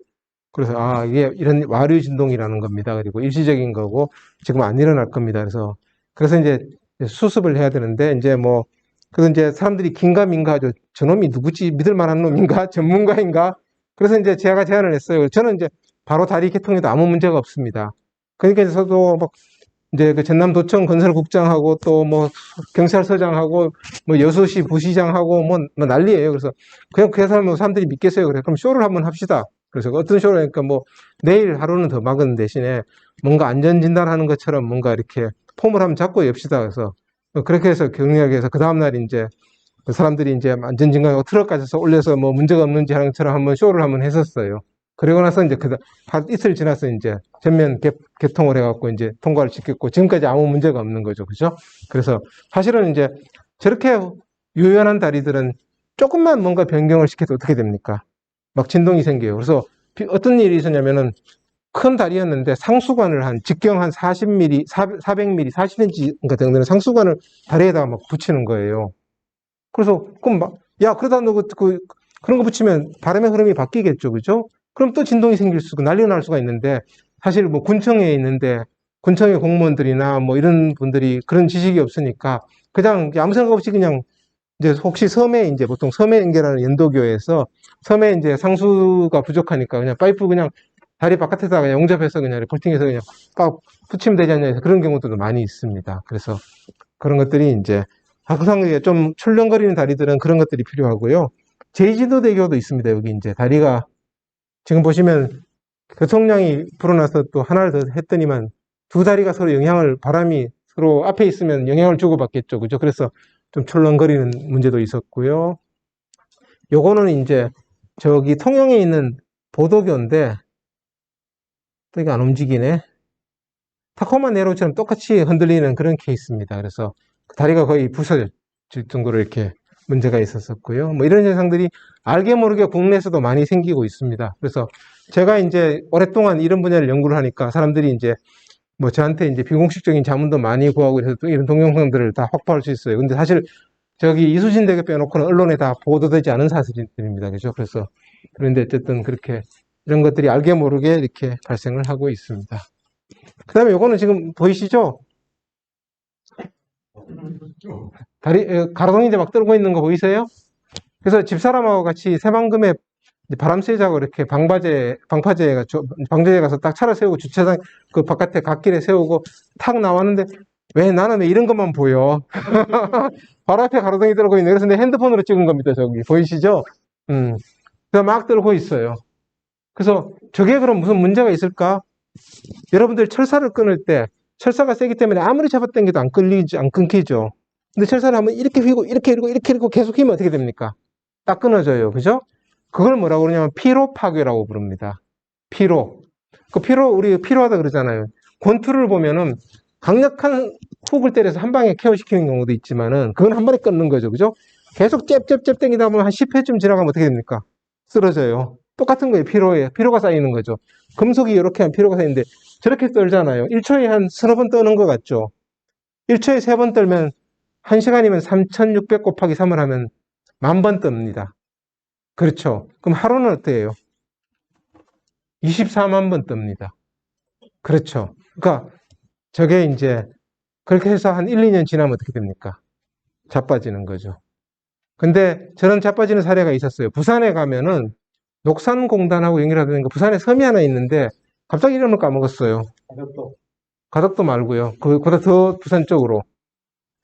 그래서 이게 이런 와류 진동이라는 겁니다. 그리고 일시적인 거고 지금 안 일어날 겁니다. 그래서 이제 수습을 해야 되는데, 그래서 이제 사람들이 긴가민가 하죠. 저놈이 누구지? 믿을 만한 놈인가? 전문가인가? 그래서 이제 제가 제안을 했어요. 저는 이제 바로 다리 개통에도 아무 문제가 없습니다. 그러니까 저도 막 이제 그 전남도청 건설국장하고 또 뭐 경찰서장하고 뭐 여수시 부시장하고 뭐 난리예요. 그래서 그냥 그 사람들이 믿겠어요. 그래. 그럼 쇼를 한번 합시다. 그래서 어떤 쇼를 하니까 내일 하루는 더 막은 대신에 뭔가 안전진단하는 것처럼 뭔가 이렇게 폼을 한번 잡고 엽시다. 그래서 그렇게 해서 격리하게 해서 그 다음날 이제 그 사람들이 이제 안전진단하고 트럭까지 올려서 뭐 문제가 없는지 하는 것처럼 한번 쇼를 한번 했었어요. 그리고 나서 이제 이틀 지나서 이제 전면 개통을 해갖고 이제 통과를 시켰고 지금까지 아무 문제가 없는 거죠. 그죠? 그래서 사실은 이제 저렇게 유연한 다리들은 조금만 뭔가 변경을 시켜도 어떻게 됩니까? 막 진동이 생겨요. 그래서 어떤 일이 있었냐면은 큰 다리였는데 상수관을 직경 한 40mm, 400mm, 40cm 정도는 상수관을 다리에다가 막 붙이는 거예요. 그래서 그럼 그러다 너 그런 거 붙이면 바람의 흐름이 바뀌겠죠. 그죠? 그럼 또 진동이 생길 난리가 날 수가 있는데, 사실 군청에 있는데 군청의 공무원들이나 이런 분들이 그런 지식이 없으니까 그냥 아무 생각 없이 그냥 이제 혹시 섬에 이제 보통 섬에 연결하는 연도교에서 섬에 이제 상수가 부족하니까 그냥 파이프 그냥 다리 바깥에다가 그냥 용접해서 그냥 볼팅해서 그냥 빡 붙이면 되지 않냐 해서 그런 경우도 많이 있습니다. 그래서 그런 것들이 이제 항상 이게 좀 출렁거리는 다리들은 그런 것들이 필요하고요. 제이지도대교도 있습니다. 여기 이제 다리가 지금 보시면 교통량이 불어나서 또 하나를 더 했더니만 두 다리가 서로 바람이 서로 앞에 있으면 영향을 주고받겠죠. 그죠? 그래서 좀 출렁거리는 문제도 있었고요. 요거는 이제 저기 통영에 있는 보도교인데 또 이게 안 움직이네. 타코마 네로처럼 똑같이 흔들리는 그런 케이스입니다. 그래서 다리가 거의 부서질 정도로 이렇게 문제가 있었었고요. 뭐 이런 현상들이 알게 모르게 국내에서도 많이 생기고 있습니다. 그래서 제가 이제 오랫동안 이런 분야를 연구를 하니까 사람들이 이제 뭐 저한테 이제 비공식적인 자문도 많이 구하고 이래서 또 이런 동영상들을 다 확보할 수 있어요. 근데 사실 저기 이수진 대교 빼놓고는 언론에 다 보도되지 않은 사실들입니다. 그죠? 그래서 그런데 어쨌든 그렇게 이런 것들이 알게 모르게 이렇게 발생을 하고 있습니다. 그 다음에 요거는 지금 보이시죠? 가로등이 이제 막 떨고 있는 거 보이세요? 그래서 집사람하고 같이 새만금에 바람 쐬자고 이렇게 방파제에 가서 딱 차를 세우고 주차장 그 바깥에 갓길에 세우고 탁 나왔는데 왜 나는 왜 이런 것만 보여? 바로 앞에 가로등이 떨고 있네. 그래서 내 핸드폰으로 찍은 겁니다. 저기 보이시죠? 그래서 막 떨고 있어요. 그래서 저게 그럼 무슨 문제가 있을까? 여러분들 철사를 끊을 때 철사가 세기 때문에 아무리 잡아당겨도 안 끊기죠. 근데 철사를 한번 이렇게 휘고 이렇게 휘고 계속 휘면 어떻게 됩니까? 딱 끊어져요. 그죠? 그걸 뭐라고 그러냐면 피로 파괴라고 부릅니다. 피로. 우리 피로하다 그러잖아요. 권투를 보면은 강력한 훅을 때려서 한 방에 케어시키는 경우도 있지만은 그건 한 번에 끊는 거죠. 그죠? 계속 잽잽잽 당기다 보면 한 10회쯤 지나가면 어떻게 됩니까? 쓰러져요. 똑같은 거예요. 피로가 쌓이는 거죠. 금속이 이렇게 한 피로가 쌓이는데 저렇게 떨잖아요. 1초에 한 서너 번 떠는 것 같죠? 1초에 3번 떨면 1시간이면 3600 곱하기 3을 하면 10,000번 뜹니다. 그렇죠. 그럼 하루는 어때요? 24만 번 뜹니다. 그렇죠. 그러니까 저게 이제 그렇게 해서 한 1, 2년 지나면 어떻게 됩니까? 자빠지는 거죠. 근데 저런 자빠지는 사례가 있었어요. 부산에 가면은 녹산공단하고 연결하는 거 부산에 섬이 하나 있는데 갑자기 이름을 까먹었어요. 가덕도 말고요. 그보다 더 부산 쪽으로.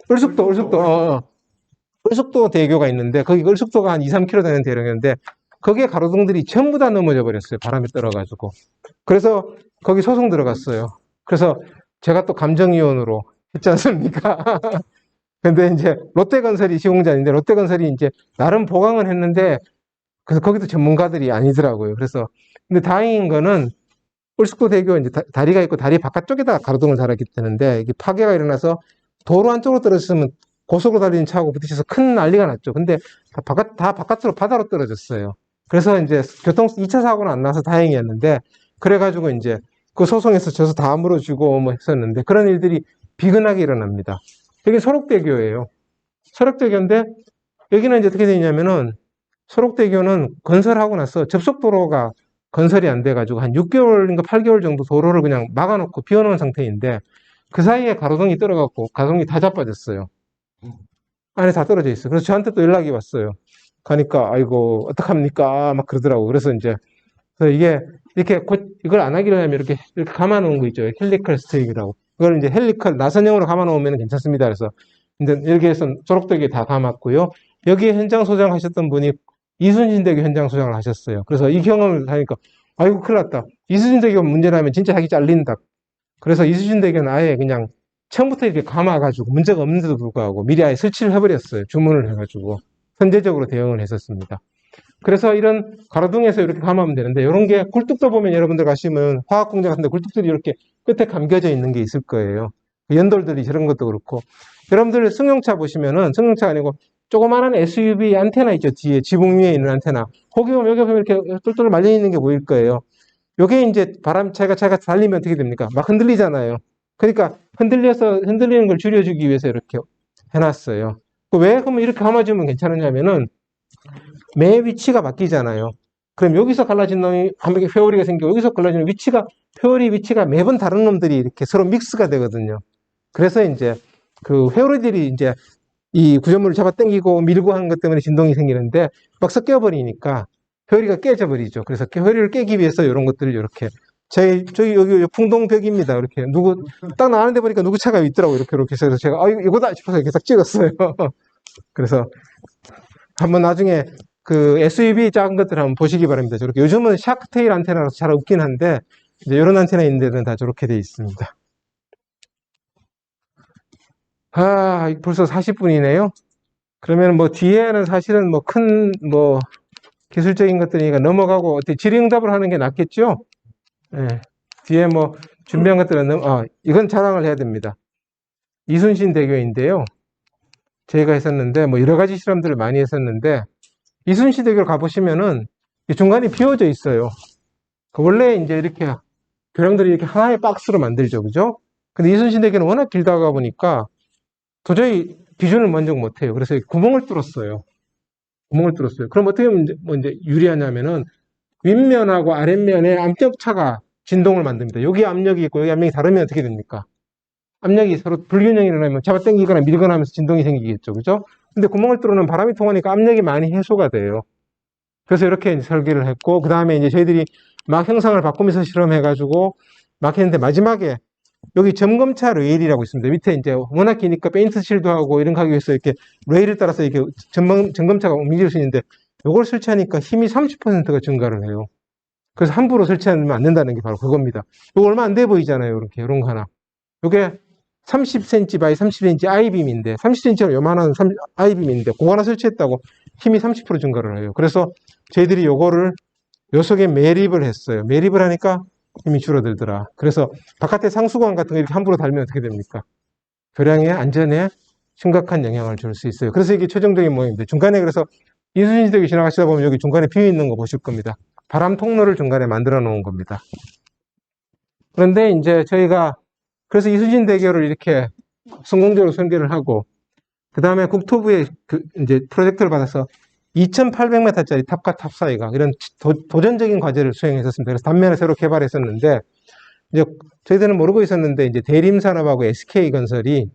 을숙도 대교가 있는데 거기 을숙도가 한 2, 3km 되는 대로였는데 거기에 가로등들이 전부 다 넘어져 버렸어요. 바람이 떨어가지고. 그래서 거기 소송 들어갔어요. 그래서 제가 또 감정위원으로 했지 않습니까? 근데 이제 롯데건설이 시공자인데 롯데건설이 이제 나름 보강은 했는데 그래서 거기도 전문가들이 아니더라고요. 그래서 근데 다행인 거는 을숙도 대교 이제 다리가 있고 다리 바깥쪽에다 가로등을 달았기 때문에 이게 파괴가 일어나서 도로 안쪽으로 떨어졌으면 고속으로 달리는 차하고 부딪혀서 큰 난리가 났죠. 근데 다 바깥으로 바다로 떨어졌어요. 그래서 이제 2차 사고는 안 나서 다행이었는데 그래가지고 이제 그 소송에서 져서 다 물어주고 뭐 했었는데 그런 일들이 비근하게 일어납니다. 여기 소록대교예요. 소록대교인데 여기는 이제 어떻게 되냐면은 소록대교는 건설하고 나서 접속도로가 건설이 안 돼가지고 한 6개월인가 8개월 정도 도로를 그냥 막아놓고 비워놓은 상태인데 그 사이에 가로등이 떨어갖고 가로등이 다 자빠졌어요. 안에 다 떨어져 있어요. 그래서 저한테 또 연락이 왔어요. 가니까 아이고 어떡합니까 막 그러더라고. 그래서 이제 이게 이렇게 이걸 안 하기로 하면 이렇게 감아놓은 거 있죠. 헬리컬 스테이크라고. 그걸 이제 나선형으로 감아놓으면 괜찮습니다. 그래서 이제 여기에서 초록대교에 다 감았고요. 여기에 현장 소장하셨던 분이 이순신 대교 현장 소장을 하셨어요. 그래서 이 경험을 하니까 아이고 큰일 났다. 이순신 대교 문제라면 진짜 자기 잘린다. 그래서 이순신 대교는 아예 그냥 처음부터 이렇게 감아가지고 문제가 없는데도 불구하고 미리 아예 설치를 해버렸어요. 주문을 해가지고 선제적으로 대응을 했었습니다. 그래서 이런 가로등에서 이렇게 감으면 되는데 이런 게 굴뚝도 보면 여러분들 가시면 화학공장 같은 데 굴뚝들이 이렇게 끝에 감겨져 있는 게 있을 거예요. 연돌들이 저런 것도 그렇고 여러분들 승용차 보시면은 승용차 아니고 조그마한 SUV 안테나 있죠. 뒤에 지붕 위에 있는 안테나. 거기 보면 여기 보면 이렇게 똘똘 말려 있는 게 보일 거예요. 요게 이제 차가 달리면 어떻게 됩니까? 막 흔들리잖아요. 그러니까 흔들리는 걸 줄여주기 위해서 이렇게 해놨어요. 왜 그러면 이렇게 감아주면 괜찮으냐면은 매 위치가 바뀌잖아요. 그럼 여기서 갈라진 놈이 한 번에 회오리가 생기고 여기서 갈라지는 회오리 위치가 매번 다른 놈들이 이렇게 서로 믹스가 되거든요. 그래서 이제 그 회오리들이 이제 이 구조물을 잡아 당기고 밀고 하는 것 때문에 진동이 생기는데 막 섞여 버리니까 회오리가 깨져 버리죠. 그래서 회오리를 깨기 위해서 이런 것들을 이렇게 저기 여기 풍동벽입니다. 이렇게 딱 나가는데 보니까 누구 차가 있더라고. 이렇게 해서 제가 이거다 싶어서 이렇게 딱 찍었어요. 그래서 한번 나중에 그 SUV 작은 것들 한번 보시기 바랍니다. 저렇게 요즘은 샤크테일 안테나라서 잘 없긴 한데 이제 이런 안테나 있는 데는 다 저렇게 돼 있습니다. 벌써 40분이네요. 그러면 뭐 뒤에는 사실은 뭐 큰 기술적인 것들이니까 넘어가고 어떻게 질의응답을 하는 게 낫겠죠? 예. 뒤에 뭐 준비한 것들은 이건 자랑을 해야 됩니다. 이순신 대교인데요. 저희가 했었는데 뭐 여러 가지 실험들을 많이 했었는데 이순신 대교를 가보시면은 중간에 비워져 있어요. 원래 이제 이렇게 교량들이 이렇게 하나의 박스로 만들죠, 그죠? 근데 이순신 대교는 워낙 길다가 보니까 도저히 기준을 만족 못해요. 그래서 구멍을 뚫었어요. 그럼 어떻게 하면 이제 유리하냐면은 윗면하고 아랫면에 압력차가 진동을 만듭니다. 여기 압력이 있고 여기 압력이 다르면 어떻게 됩니까? 압력이 서로 불균형이 일어나면 잡아당기거나 밀거나 하면서 진동이 생기겠죠, 그죠? 근데 구멍을 뚫어놓으면 바람이 통하니까 압력이 많이 해소가 돼요. 그래서 이렇게 이제 설계를 했고, 그 다음에 이제 저희들이 막 형상을 바꾸면서 실험해가지고 막 했는데 마지막에 여기 점검차 레일이라고 있습니다. 밑에 이제 워낙 기니까 페인트 칠도 하고 이런 거 하기 위해서 이렇게 레일을 따라서 이렇게 점검차가 움직일 수 있는데 이걸 설치하니까 힘이 30%가 증가를 해요. 그래서 함부로 설치하면 안 된다는 게 바로 그겁니다. 이거 얼마 안 돼 보이잖아요. 이렇게 이런 거 하나. 이게 30cm by 30cm 아이빔인데 30cm로 요만한 아이빔인데 그거 하나 설치했다고 힘이 30% 증가를 해요. 그래서 저희들이 요거를 요 속에 매립을 했어요. 매립을 하니까 힘이 줄어들더라. 그래서 바깥에 상수관 같은 거 이렇게 함부로 달면 어떻게 됩니까? 교량의 안전에 심각한 영향을 줄 수 있어요. 그래서 이게 최종적인 모양입니다. 중간에 그래서 이순신대교 지나가시다 보면 여기 중간에 비어 있는 거 보실 겁니다. 바람 통로를 중간에 만들어 놓은 겁니다. 그런데 이제 저희가 그래서 이순신대교를 이렇게 성공적으로 설계를 하고 그 다음에 국토부에 이제 프로젝트를 받아서 2,800m짜리 탑과 탑 사이가 이런 도전적인 과제를 수행했었습니다. 그래서 단면을 새로 개발했었는데 이제 저희들은 모르고 있었는데 이제 대림산업하고 SK건설이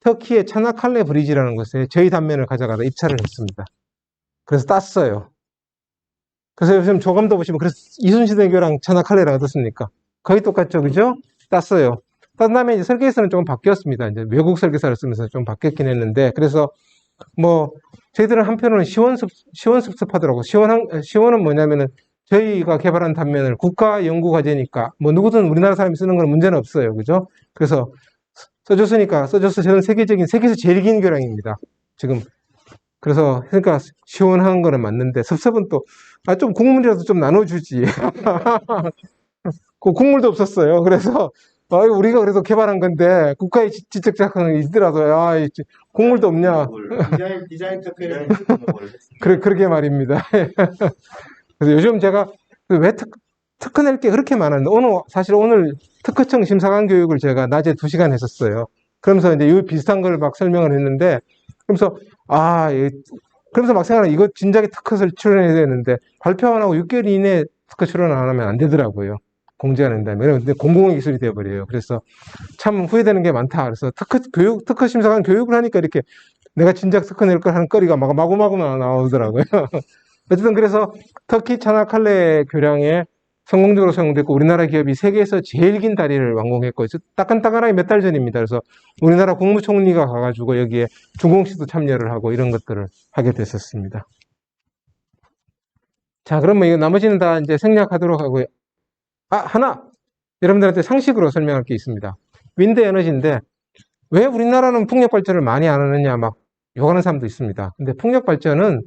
터키의 차나칼레 브리지라는 곳에 저희 단면을 가져가다 입찰을 했습니다. 그래서 땄어요. 그래서 요즘 조감도 보시면 그래서 이순신대교랑 차나칼레랑 어떻습니까? 거의 똑같죠, 그죠? 땄어요. 딴 다음에 이제 설계서는 조금 바뀌었습니다. 이제 외국 설계서를 쓰면서 좀 바뀌었긴 했는데, 그래서 뭐 저희들은 한편으로는 시원섭섭하더라고. 시원은 뭐냐면은 저희가 개발한 단면을 국가 연구 과제니까 뭐 누구든 우리나라 사람이 쓰는 건 문제는 없어요, 그죠? 그래서 써줘서 저는 세계에서 제일 긴 교량입니다. 지금 그래서 그러니까 시원한 거는 맞는데 섭섭은 또 좀 국물이라도 좀 나눠주지. 그 국물도 없었어요. 그래서 우리가 그래도 개발한 건데 국가의 지적 자산이 있더라도 국물도 없냐. 디자인 특허를 그러게 말입니다. 그래서 요즘 제가 왜 특허 낼 게 그렇게 많았는데 사실 오늘 특허청 심사관 교육을 제가 낮에 2시간 했었어요. 그러면서 이제 이 비슷한 걸 막 설명을 했는데 그러면서 막 생각하는 이거 진작에 특허를 출연해야 되는데 발표 안 하고 6개월 이내에 특허 출연 안 하면 안 되더라고요. 공지가 낸다면. 근데 공공의 기술이 되어버려요. 그래서 참 후회되는 게 많다. 그래서 특허 심사관 교육을 하니까 이렇게 내가 진작 특허 낼 걸 하는 거리가 마구마구 나오더라고요. 어쨌든 그래서 터키 차나칼레 교량에 성공적으로 사용됐고 우리나라 기업이 세계에서 제일 긴 다리를 완공했고 따끈따끈하게 몇 달 전입니다. 그래서 우리나라 국무총리가 가가지고 여기에 준공식도 참여를 하고 이런 것들을 하게 됐었습니다. 자, 그러면 이거 나머지는 다 이제 생략하도록 하고요. 하나! 여러분들한테 상식으로 설명할 게 있습니다. 윈드 에너지인데 왜 우리나라는 풍력 발전을 많이 안 하느냐 막 욕하는 사람도 있습니다. 근데 풍력 발전은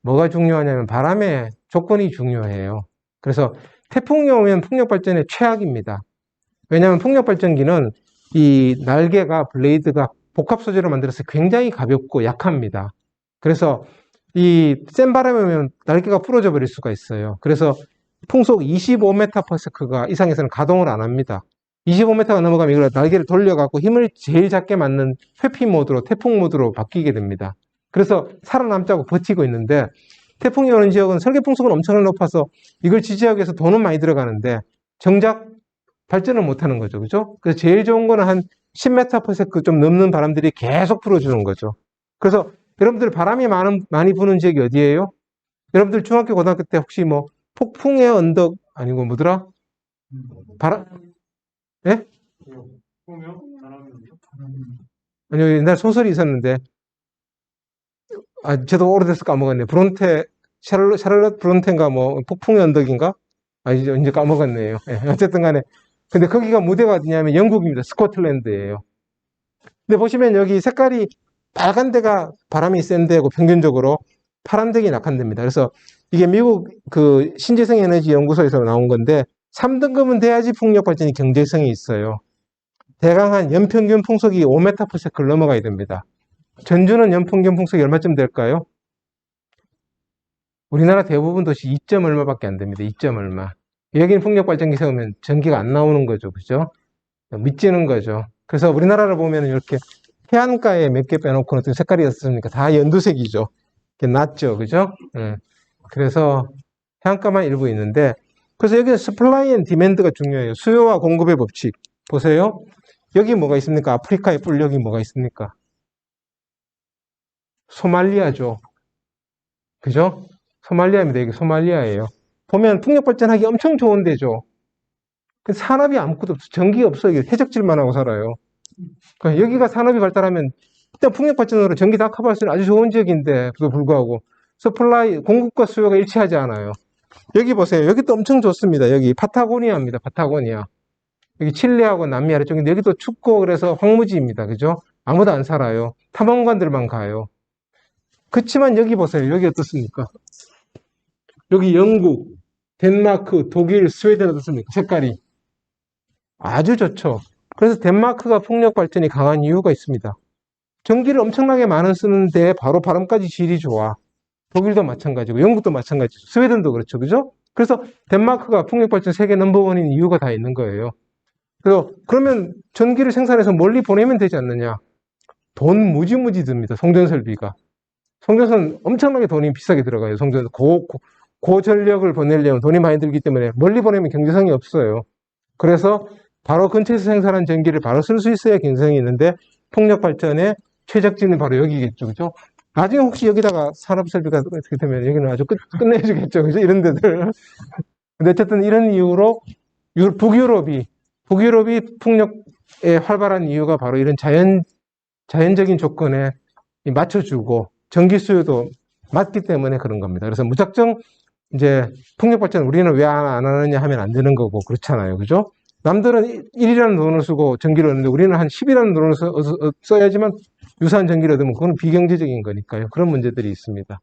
뭐가 중요하냐면 바람의 조건이 중요해요. 그래서 태풍이 오면 풍력 발전의 최악입니다. 왜냐하면 풍력 발전기는 이 날개가 블레이드가 복합 소재로 만들어서 굉장히 가볍고 약합니다. 그래서 이 센 바람이 오면 날개가 부러져 버릴 수가 있어요. 그래서 풍속 25m/s 이상에서는 가동을 안 합니다. 25m가 넘어가면 이걸 날개를 돌려갖고 힘을 제일 작게 맞는 회피 모드로 태풍 모드로 바뀌게 됩니다. 그래서 살아남자고 버티고 있는데 태풍이 오는 지역은 설계 풍속은 엄청나게 높아서 이걸 지지하기 위해서 돈은 많이 들어가는데 정작 발전을 못하는 거죠, 그죠? 그래서 제일 좋은 거는 한 10m/s 좀 넘는 바람들이 계속 불어주는 거죠. 그래서 여러분들 바람이 많이 부는 지역이 어디예요? 여러분들 중학교 고등학교 때 혹시 뭐 폭풍의 언덕 아니고 뭐더라? 바람, 예? 아니요, 옛날 소설이 있었는데, 아, 저도 오래돼서 까먹었네. 샤를럿 브론테인가 뭐, 폭풍의 언덕인가? 아, 이제 까먹었네요. 예, 어쨌든 간에. 근데 거기가 무대가 어디냐면 영국입니다. 스코틀랜드예요. 근데 보시면 여기 색깔이 빨간 데가 바람이 센 데고 평균적으로 파란 데가 약한 데입니다. 그래서 이게 미국 그 신재생 에너지 연구소에서 나온 건데 3등급은 돼야지 풍력 발전이 경제성이 있어요. 대강 한 연평균 풍속이 5m/s를 넘어가야 됩니다. 전주는 연평균 풍속이 얼마쯤 될까요? 우리나라 대부분 도시 2점 얼마밖에 안 됩니다. 2점 얼마. 여기는 풍력 발전기 세우면 전기가 안 나오는 거죠. 그죠? 미치는 거죠. 그래서 우리나라를 보면 이렇게 해안가에 몇 개 빼놓고는 어떤 색깔이 없으니까 다 연두색이죠. 이렇게 낮죠. 그죠? 그래서 해안가만 일부 있는데, 그래서 여기는 서플라이 앤 디맨드가 중요해요. 수요와 공급의 법칙. 보세요. 여기 뭐가 있습니까? 아프리카의 뿔 여기 뭐가 있습니까? 소말리아죠. 그죠? 소말리아입니다. 여기 소말리아예요. 보면 풍력 발전하기 엄청 좋은 데죠. 산업이 아무것도 없어. 전기가 없어요. 해적질만 하고 살아요. 그러니까 여기가 산업이 발달하면 일단 풍력 발전으로 전기 다 커버할 수 있는 아주 좋은 지역인데도 불구하고 서플라이, 공급과 수요가 일치하지 않아요. 여기 보세요. 여기도 엄청 좋습니다. 여기 파타고니아입니다. 파타고니아. 여기 칠레하고 남미 아래쪽인데 여기도 춥고 그래서 황무지입니다. 그죠? 아무도 안 살아요. 탐험관들만 가요. 그렇지만 여기 보세요. 여기 어떻습니까? 여기 영국, 덴마크, 독일, 스웨덴 어떻습니까? 색깔이 아주 좋죠. 그래서 덴마크가 풍력 발전이 강한 이유가 있습니다. 전기를 엄청나게 많이 쓰는데 바로 바람까지 질이 좋아. 독일도 마찬가지고 영국도 마찬가지죠. 스웨덴도 그렇죠. 그죠? 그래서 덴마크가 풍력 발전 세계 넘버원인 이유가 다 있는 거예요. 그래서 그러면 전기를 생산해서 멀리 보내면 되지 않느냐? 돈 무지무지 듭니다. 송전 설비가. 송전선 엄청나게 돈이 비싸게 들어가요. 송전 고전력을 보내려면 돈이 많이 들기 때문에 멀리 보내면 경제성이 없어요. 그래서 바로 근처에서 생산한 전기를 바로 쓸 수 있어야 경제성이 있는데 풍력 발전의 최적지는 바로 여기겠죠. 그죠? 나중에 혹시 여기다가 산업설비가 어떻게 되면 여기는 아주 끝내주겠죠. 그죠? 이런 데들. 근데 어쨌든 이런 이유로 북유럽이 풍력에 활발한 이유가 바로 이런 자연적인 조건에 맞춰주고 전기 수요도 맞기 때문에 그런 겁니다. 그래서 무작정 이제 풍력 발전 우리는 왜 안 하느냐 하면 안 되는 거고 그렇잖아요. 그죠? 남들은 1이라는 돈을 쓰고 전기를 얻는데 우리는 한 10이라는 돈을 써야지만 유사한 전기를 얻으면 그건 비경제적인 거니까요. 그런 문제들이 있습니다.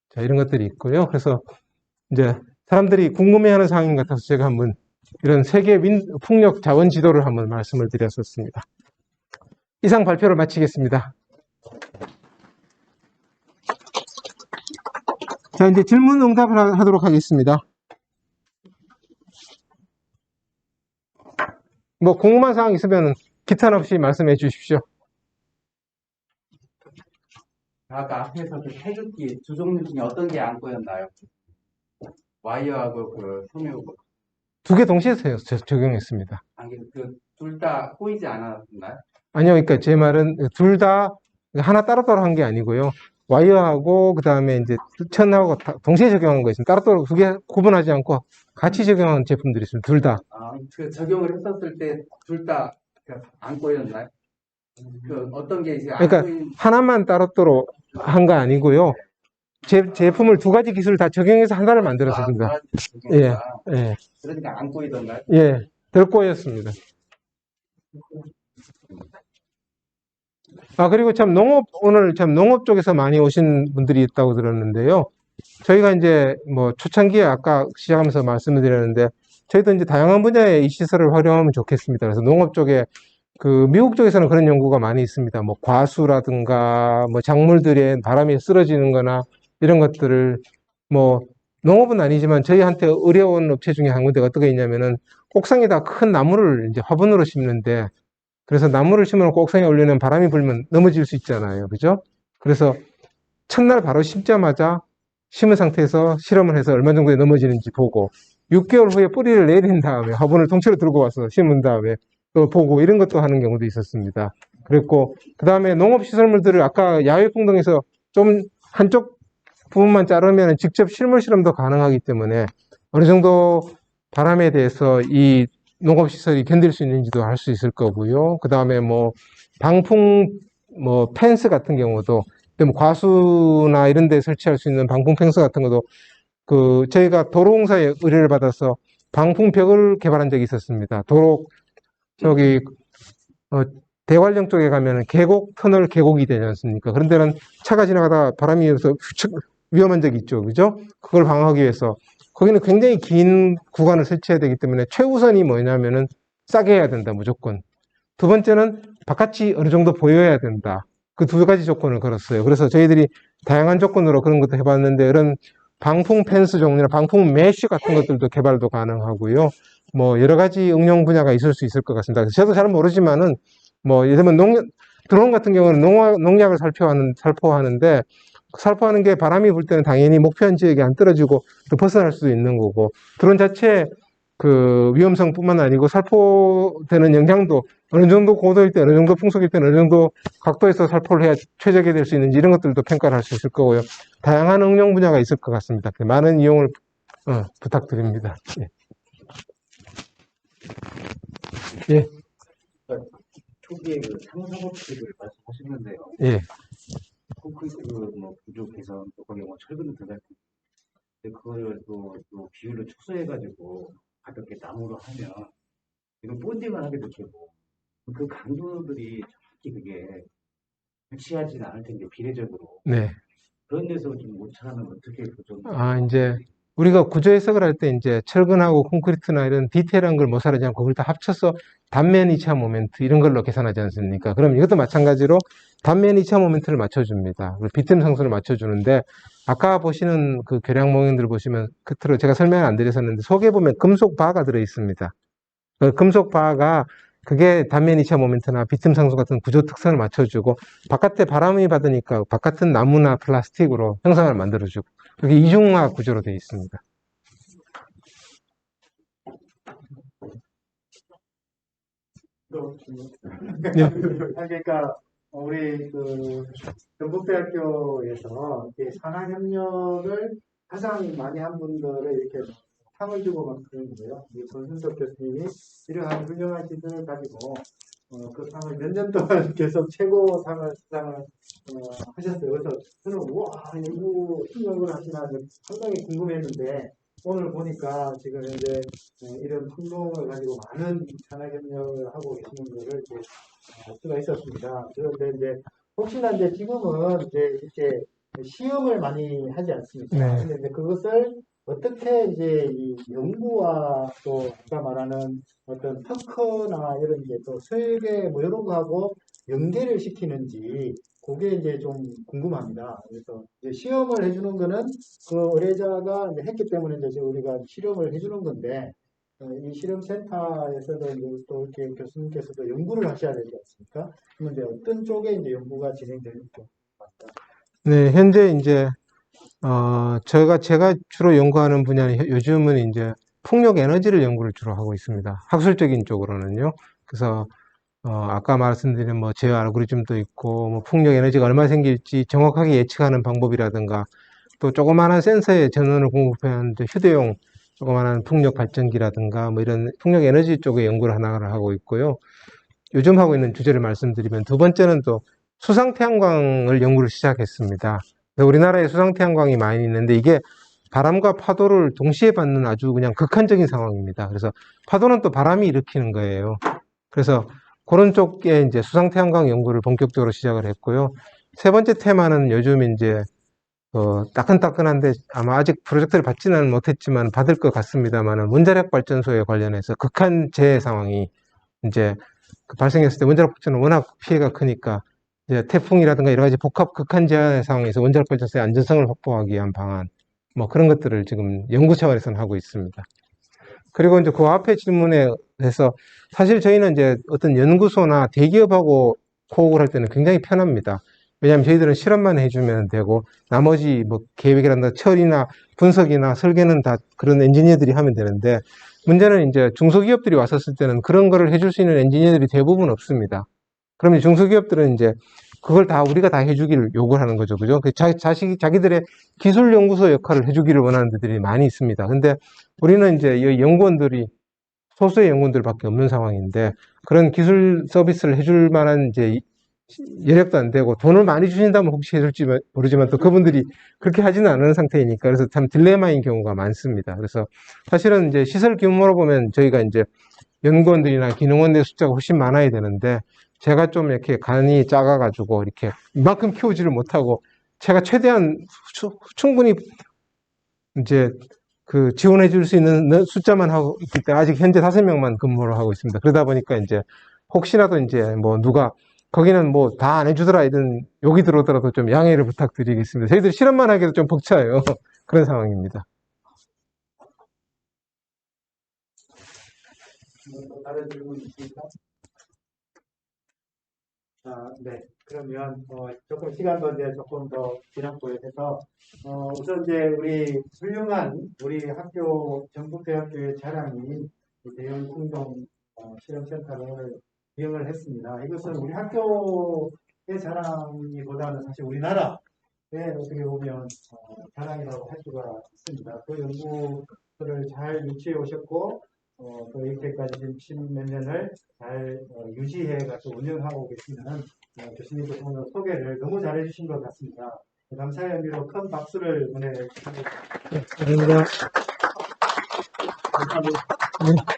자, 이런 것들이 있고요. 그래서 이제 사람들이 궁금해하는 사항인 것 같아서 제가 한번 이런 세계 풍력 자원 지도를 한번 말씀을 드렸었습니다. 이상 발표를 마치겠습니다. 자, 이제 질문 응답을 하도록 하겠습니다. 뭐 궁금한 사항 있으면 기탄 없이 말씀해 주십시오. 아까 앞에서 그 태극기 두 종류 중에 어떤 게 안 꼬였나요? 와이어하고 그 섬유하고. 두 개 동시에 적용했습니다. 아니 그둘 다 꼬이지 않았나요? 아니요, 그러니까 제 말은 둘 다 하나 따로따로 한 게 아니고요. 와이어하고 그 다음에 이제 천하고 동시에 적용한 거 있습니다. 따로따로 두 개 구분하지 않고 같이 적용한 제품들이 있습니다. 둘 다. 그 적용을 했었을 때 둘 다 안 꼬였나요? 그 어떤 게 이제 안 그러니까 꼬인. 하나만 따로따로 한 거 아니고요. 제품을 두 가지 기술을 다 적용해서 하나를 만들었습니다. 예, 예. 그러니까 안 꼬이던가요? 예, 덜 꼬였습니다. 그리고 참 오늘 참 농업 쪽에서 많이 오신 분들이 있다고 들었는데요. 저희가 이제 뭐 초창기에 아까 시작하면서 말씀을 드렸는데 저희도 이제 다양한 분야의 이 시설을 활용하면 좋겠습니다. 그래서 농업 쪽에 그 미국 쪽에서는 그런 연구가 많이 있습니다. 뭐 과수라든가 뭐 작물들의 바람이 쓰러지는 거나 이런 것들을 뭐 농업은 아니지만 저희한테 어려운 업체 중에 한 군데가 어떻게 있냐면은 옥상에다 큰 나무를 이제 화분으로 심는데 그래서 나무를 심어놓고 옥상에 올리면 바람이 불면 넘어질 수 있잖아요. 그죠? 그래서 첫날 바로 심자마자 심은 상태에서 실험을 해서 얼마 정도에 넘어지는지 보고 6개월 후에 뿌리를 내린 다음에 화분을 통째로 들고 와서 심은 다음에 또 보고 이런 것도 하는 경우도 있었습니다. 그랬고 그 다음에 농업시설물들을 아까 야외풍동에서 좀 한쪽 부분만 자르면 직접 실물 실험도 가능하기 때문에 어느 정도 바람에 대해서 이 농업시설이 견딜 수 있는지도 알 수 있을 거고요. 그 다음에 뭐 방풍 뭐 펜스 같은 경우도 뭐 과수나 이런 데 설치할 수 있는 방풍 펜스 같은 것도 그 저희가 도로공사에 의뢰를 받아서 방풍벽을 개발한 적이 있었습니다. 도로 저기 대관령 쪽에 가면은 계곡 터널 계곡이 되지 않습니까? 그런 데는 차가 지나가다 바람이 일어서 위험한 적이 있죠, 그죠? 그걸 방어하기 위해서 거기는 굉장히 긴 구간을 설치해야 되기 때문에 최우선이 뭐냐면은 싸게 해야 된다, 무조건. 두 번째는 바깥이 어느 정도 보여야 된다. 그 두 가지 조건을 걸었어요. 그래서 저희들이 다양한 조건으로 그런 것도 해봤는데, 이런 방풍 펜스 종류나 방풍 메쉬 같은 것들도 개발도 가능하고요. 뭐 여러 가지 응용 분야가 있을 수 있을 것 같습니다. 저도 잘 모르지만은 뭐 예를 들면 드론 같은 경우는 농약을 살포하는데 살포하는 게 바람이 불 때는 당연히 목표한 지역에 안 떨어지고 또 벗어날 수도 있는 거고, 드론 자체 그 위험성뿐만 아니고 살포되는 영향도 어느 정도 고도일 때, 어느 정도 풍속일 때는 어느 정도 각도에서 살포를 해야 최적이 될 수 있는지 이런 것들도 평가를 할 수 있을 거고요. 다양한 응용 분야가 있을 것 같습니다. 많은 이용을 부탁드립니다. 예. 초기에 그 상사업체를 말씀하셨는데요. 예. 콘크리트 뭐 구조 개선 또 거기 뭐 철근도 들어갈 텐데 그걸 또 비율을 축소해가지고 가볍게 나무로 하면 이건 본딩을 하게 될 테고 그 강도들이 정확히 그게 일치하지는 않을 텐데 비례적으로 네. 그런 데서 좀 오차는 어떻게 좀 이제 우리가 구조 해석을 할 때 이제 철근하고 콘크리트나 이런 디테일한 걸 못 사르지 않고 그걸 다 합쳐서 단면 이차 모멘트 이런 걸로 계산하지 않습니까? 그럼 이것도 마찬가지로 단면 이차 모멘트를 맞춰줍니다. 비틈 상수를 맞춰주는데, 아까 보시는 그 교량 모형들 보시면 끝으로 제가 설명을 안 드렸었는데 속에 보면 금속 바가 들어 있습니다. 그 금속 바가 그게 단면 이차 모멘트나 비틈 상수 같은 구조 특성을 맞춰주고, 바깥에 바람이 받으니까 바깥은 나무나 플라스틱으로 형상을 만들어주고, 그게 이중화 구조로 되어 있습니다. 네. 그러니까 우리 그 경북대학교에서 산학협력을 가장 많이 한 분들을 이렇게 상을 주고 막 그런 거예요. 권순석 교수님이 이러한 훌륭한 시즌을 가지고 그 상을 몇 년 동안 계속 최고상을 수상을 하셨어요. 그래서 저는 우와 이거 협력을 하시나 상당히 궁금했는데, 오늘 보니까 지금 현재 이런 풍동을 가지고 많은 산학협력을 하고 계시는 것을 이제 알 수가 있었습니다. 그런데 이제 혹시나 이제 지금은 이제 이렇게 시험을 많이 하지 않습니까? 네. 근데 이제 그것을 어떻게 이제 이 연구와 또 아까 말하는 어떤 특허나 이런 이제 또 설계 뭐 이런 거하고 연계를 시키는지 그게 이제 좀 궁금합니다. 그래서 이제 시험을 해주는 거는 그 의뢰자가 이제 했기 때문에 이제 우리가 실험을 해주는 건데, 이 실험센터에서도 이제 또 이렇게 교수님께서도 연구를 하셔야 되지 않습니까? 그런데 어떤 쪽에 이제 연구가 진행되는지 좀 궁금합니다. 네, 현재 이제 제가 주로 연구하는 분야는 요즘은 이제 풍력 에너지를 연구를 주로 하고 있습니다. 학술적인 쪽으로는요. 그래서 아까 말씀드린 뭐 제어 알고리즘도 있고, 뭐 풍력 에너지가 얼마 생길지 정확하게 예측하는 방법이라든가, 또 조그마한 센서에 전원을 공급하는 휴대용 조그마한 풍력 발전기라든가 뭐 이런 풍력 에너지 쪽의 연구를 하나를 하고 있고요. 요즘 하고 있는 주제를 말씀드리면, 두 번째는 또 수상 태양광을 연구를 시작했습니다. 우리나라에 수상 태양광이 많이 있는데 이게 바람과 파도를 동시에 받는 아주 그냥 극한적인 상황입니다. 그래서 파도는 또 바람이 일으키는 거예요. 그래서 그런 쪽에 이제 수상 태양광 연구를 본격적으로 시작을 했고요. 세 번째 테마는 요즘 이제 따끈따끈한데 아마 아직 프로젝트를 받지는 못했지만 받을 것 같습니다만은, 원자력 발전소에 관련해서 극한 재해 상황이 이제 발생했을 때, 원자력 발전은 워낙 피해가 크니까 이제 태풍이라든가 여러 가지 복합 극한 재해 상황에서 원자력 발전소의 안전성을 확보하기 위한 방안, 뭐 그런 것들을 지금 연구 차원에서는 하고 있습니다. 그리고 이제 그 앞에 질문에 대해서 사실 저희는 이제 어떤 연구소나 대기업하고 코업을 할 때는 굉장히 편합니다. 왜냐하면 저희들은 실험만 해주면 되고 나머지 뭐 계획이란다 처리나 분석이나 설계는 다 그런 엔지니어들이 하면 되는데, 문제는 이제 중소기업들이 왔었을 때는 그런 거를 해줄 수 있는 엔지니어들이 대부분 없습니다. 그러면 중소기업들은 이제 그걸 다 우리가 다 해주기를 요구하는 거죠. 그죠? 자기들의 기술 연구소 역할을 해주기를 원하는 데들이 많이 있습니다. 근데 우리는 이제 이 연구원들이 소수의 연구원들밖에 없는 상황인데 그런 기술 서비스를 해줄 만한 이제 여력도 안 되고 돈을 많이 주신다면 혹시 해줄지 모르지만 또 그분들이 그렇게 하지는 않은 상태이니까 그래서 참 딜레마인 경우가 많습니다. 그래서 사실은 이제 시설 규모로 보면 저희가 이제 연구원들이나 기능원들 숫자가 훨씬 많아야 되는데 제가 좀 이렇게 간이 작아가지고 이렇게 이만큼 키우지를 못하고 제가 최대한 충분히 이제 그 지원해 줄 수 있는 숫자만 하고 있기 때문에 아직 현재 5명만 근무를 하고 있습니다. 그러다 보니까 이제 혹시라도 이제 뭐 누가 거기는 뭐 다 안 해주더라 이런 욕이 들어오더라도 좀 양해를 부탁드리겠습니다. 저희들 실험만 하기도 좀 벅차요. 그런 상황입니다. 또 다른 질문 있습니까? 네. 그러면 조금 시간도 이제 조금 더 지났고요. 해서 우선 이제 우리 훌륭한 우리 학교 전국대학교의 자랑인 이 대형 풍동 실험센터를 기용을 했습니다. 이것은 우리 학교의 자랑이보다는 사실 우리나라의 어떻게 보면 자랑이라고 할 수가 있습니다. 그 연구를 잘 유치해 오셨고 또 이때까지 지금 10몇 년을 잘 유지해가지고 운영하고 계시는 교수님들 오늘 소개를 너무 잘해 주신 것 같습니다. 감사의 의미로 큰 박수를 보내드립니다. 감사합니다.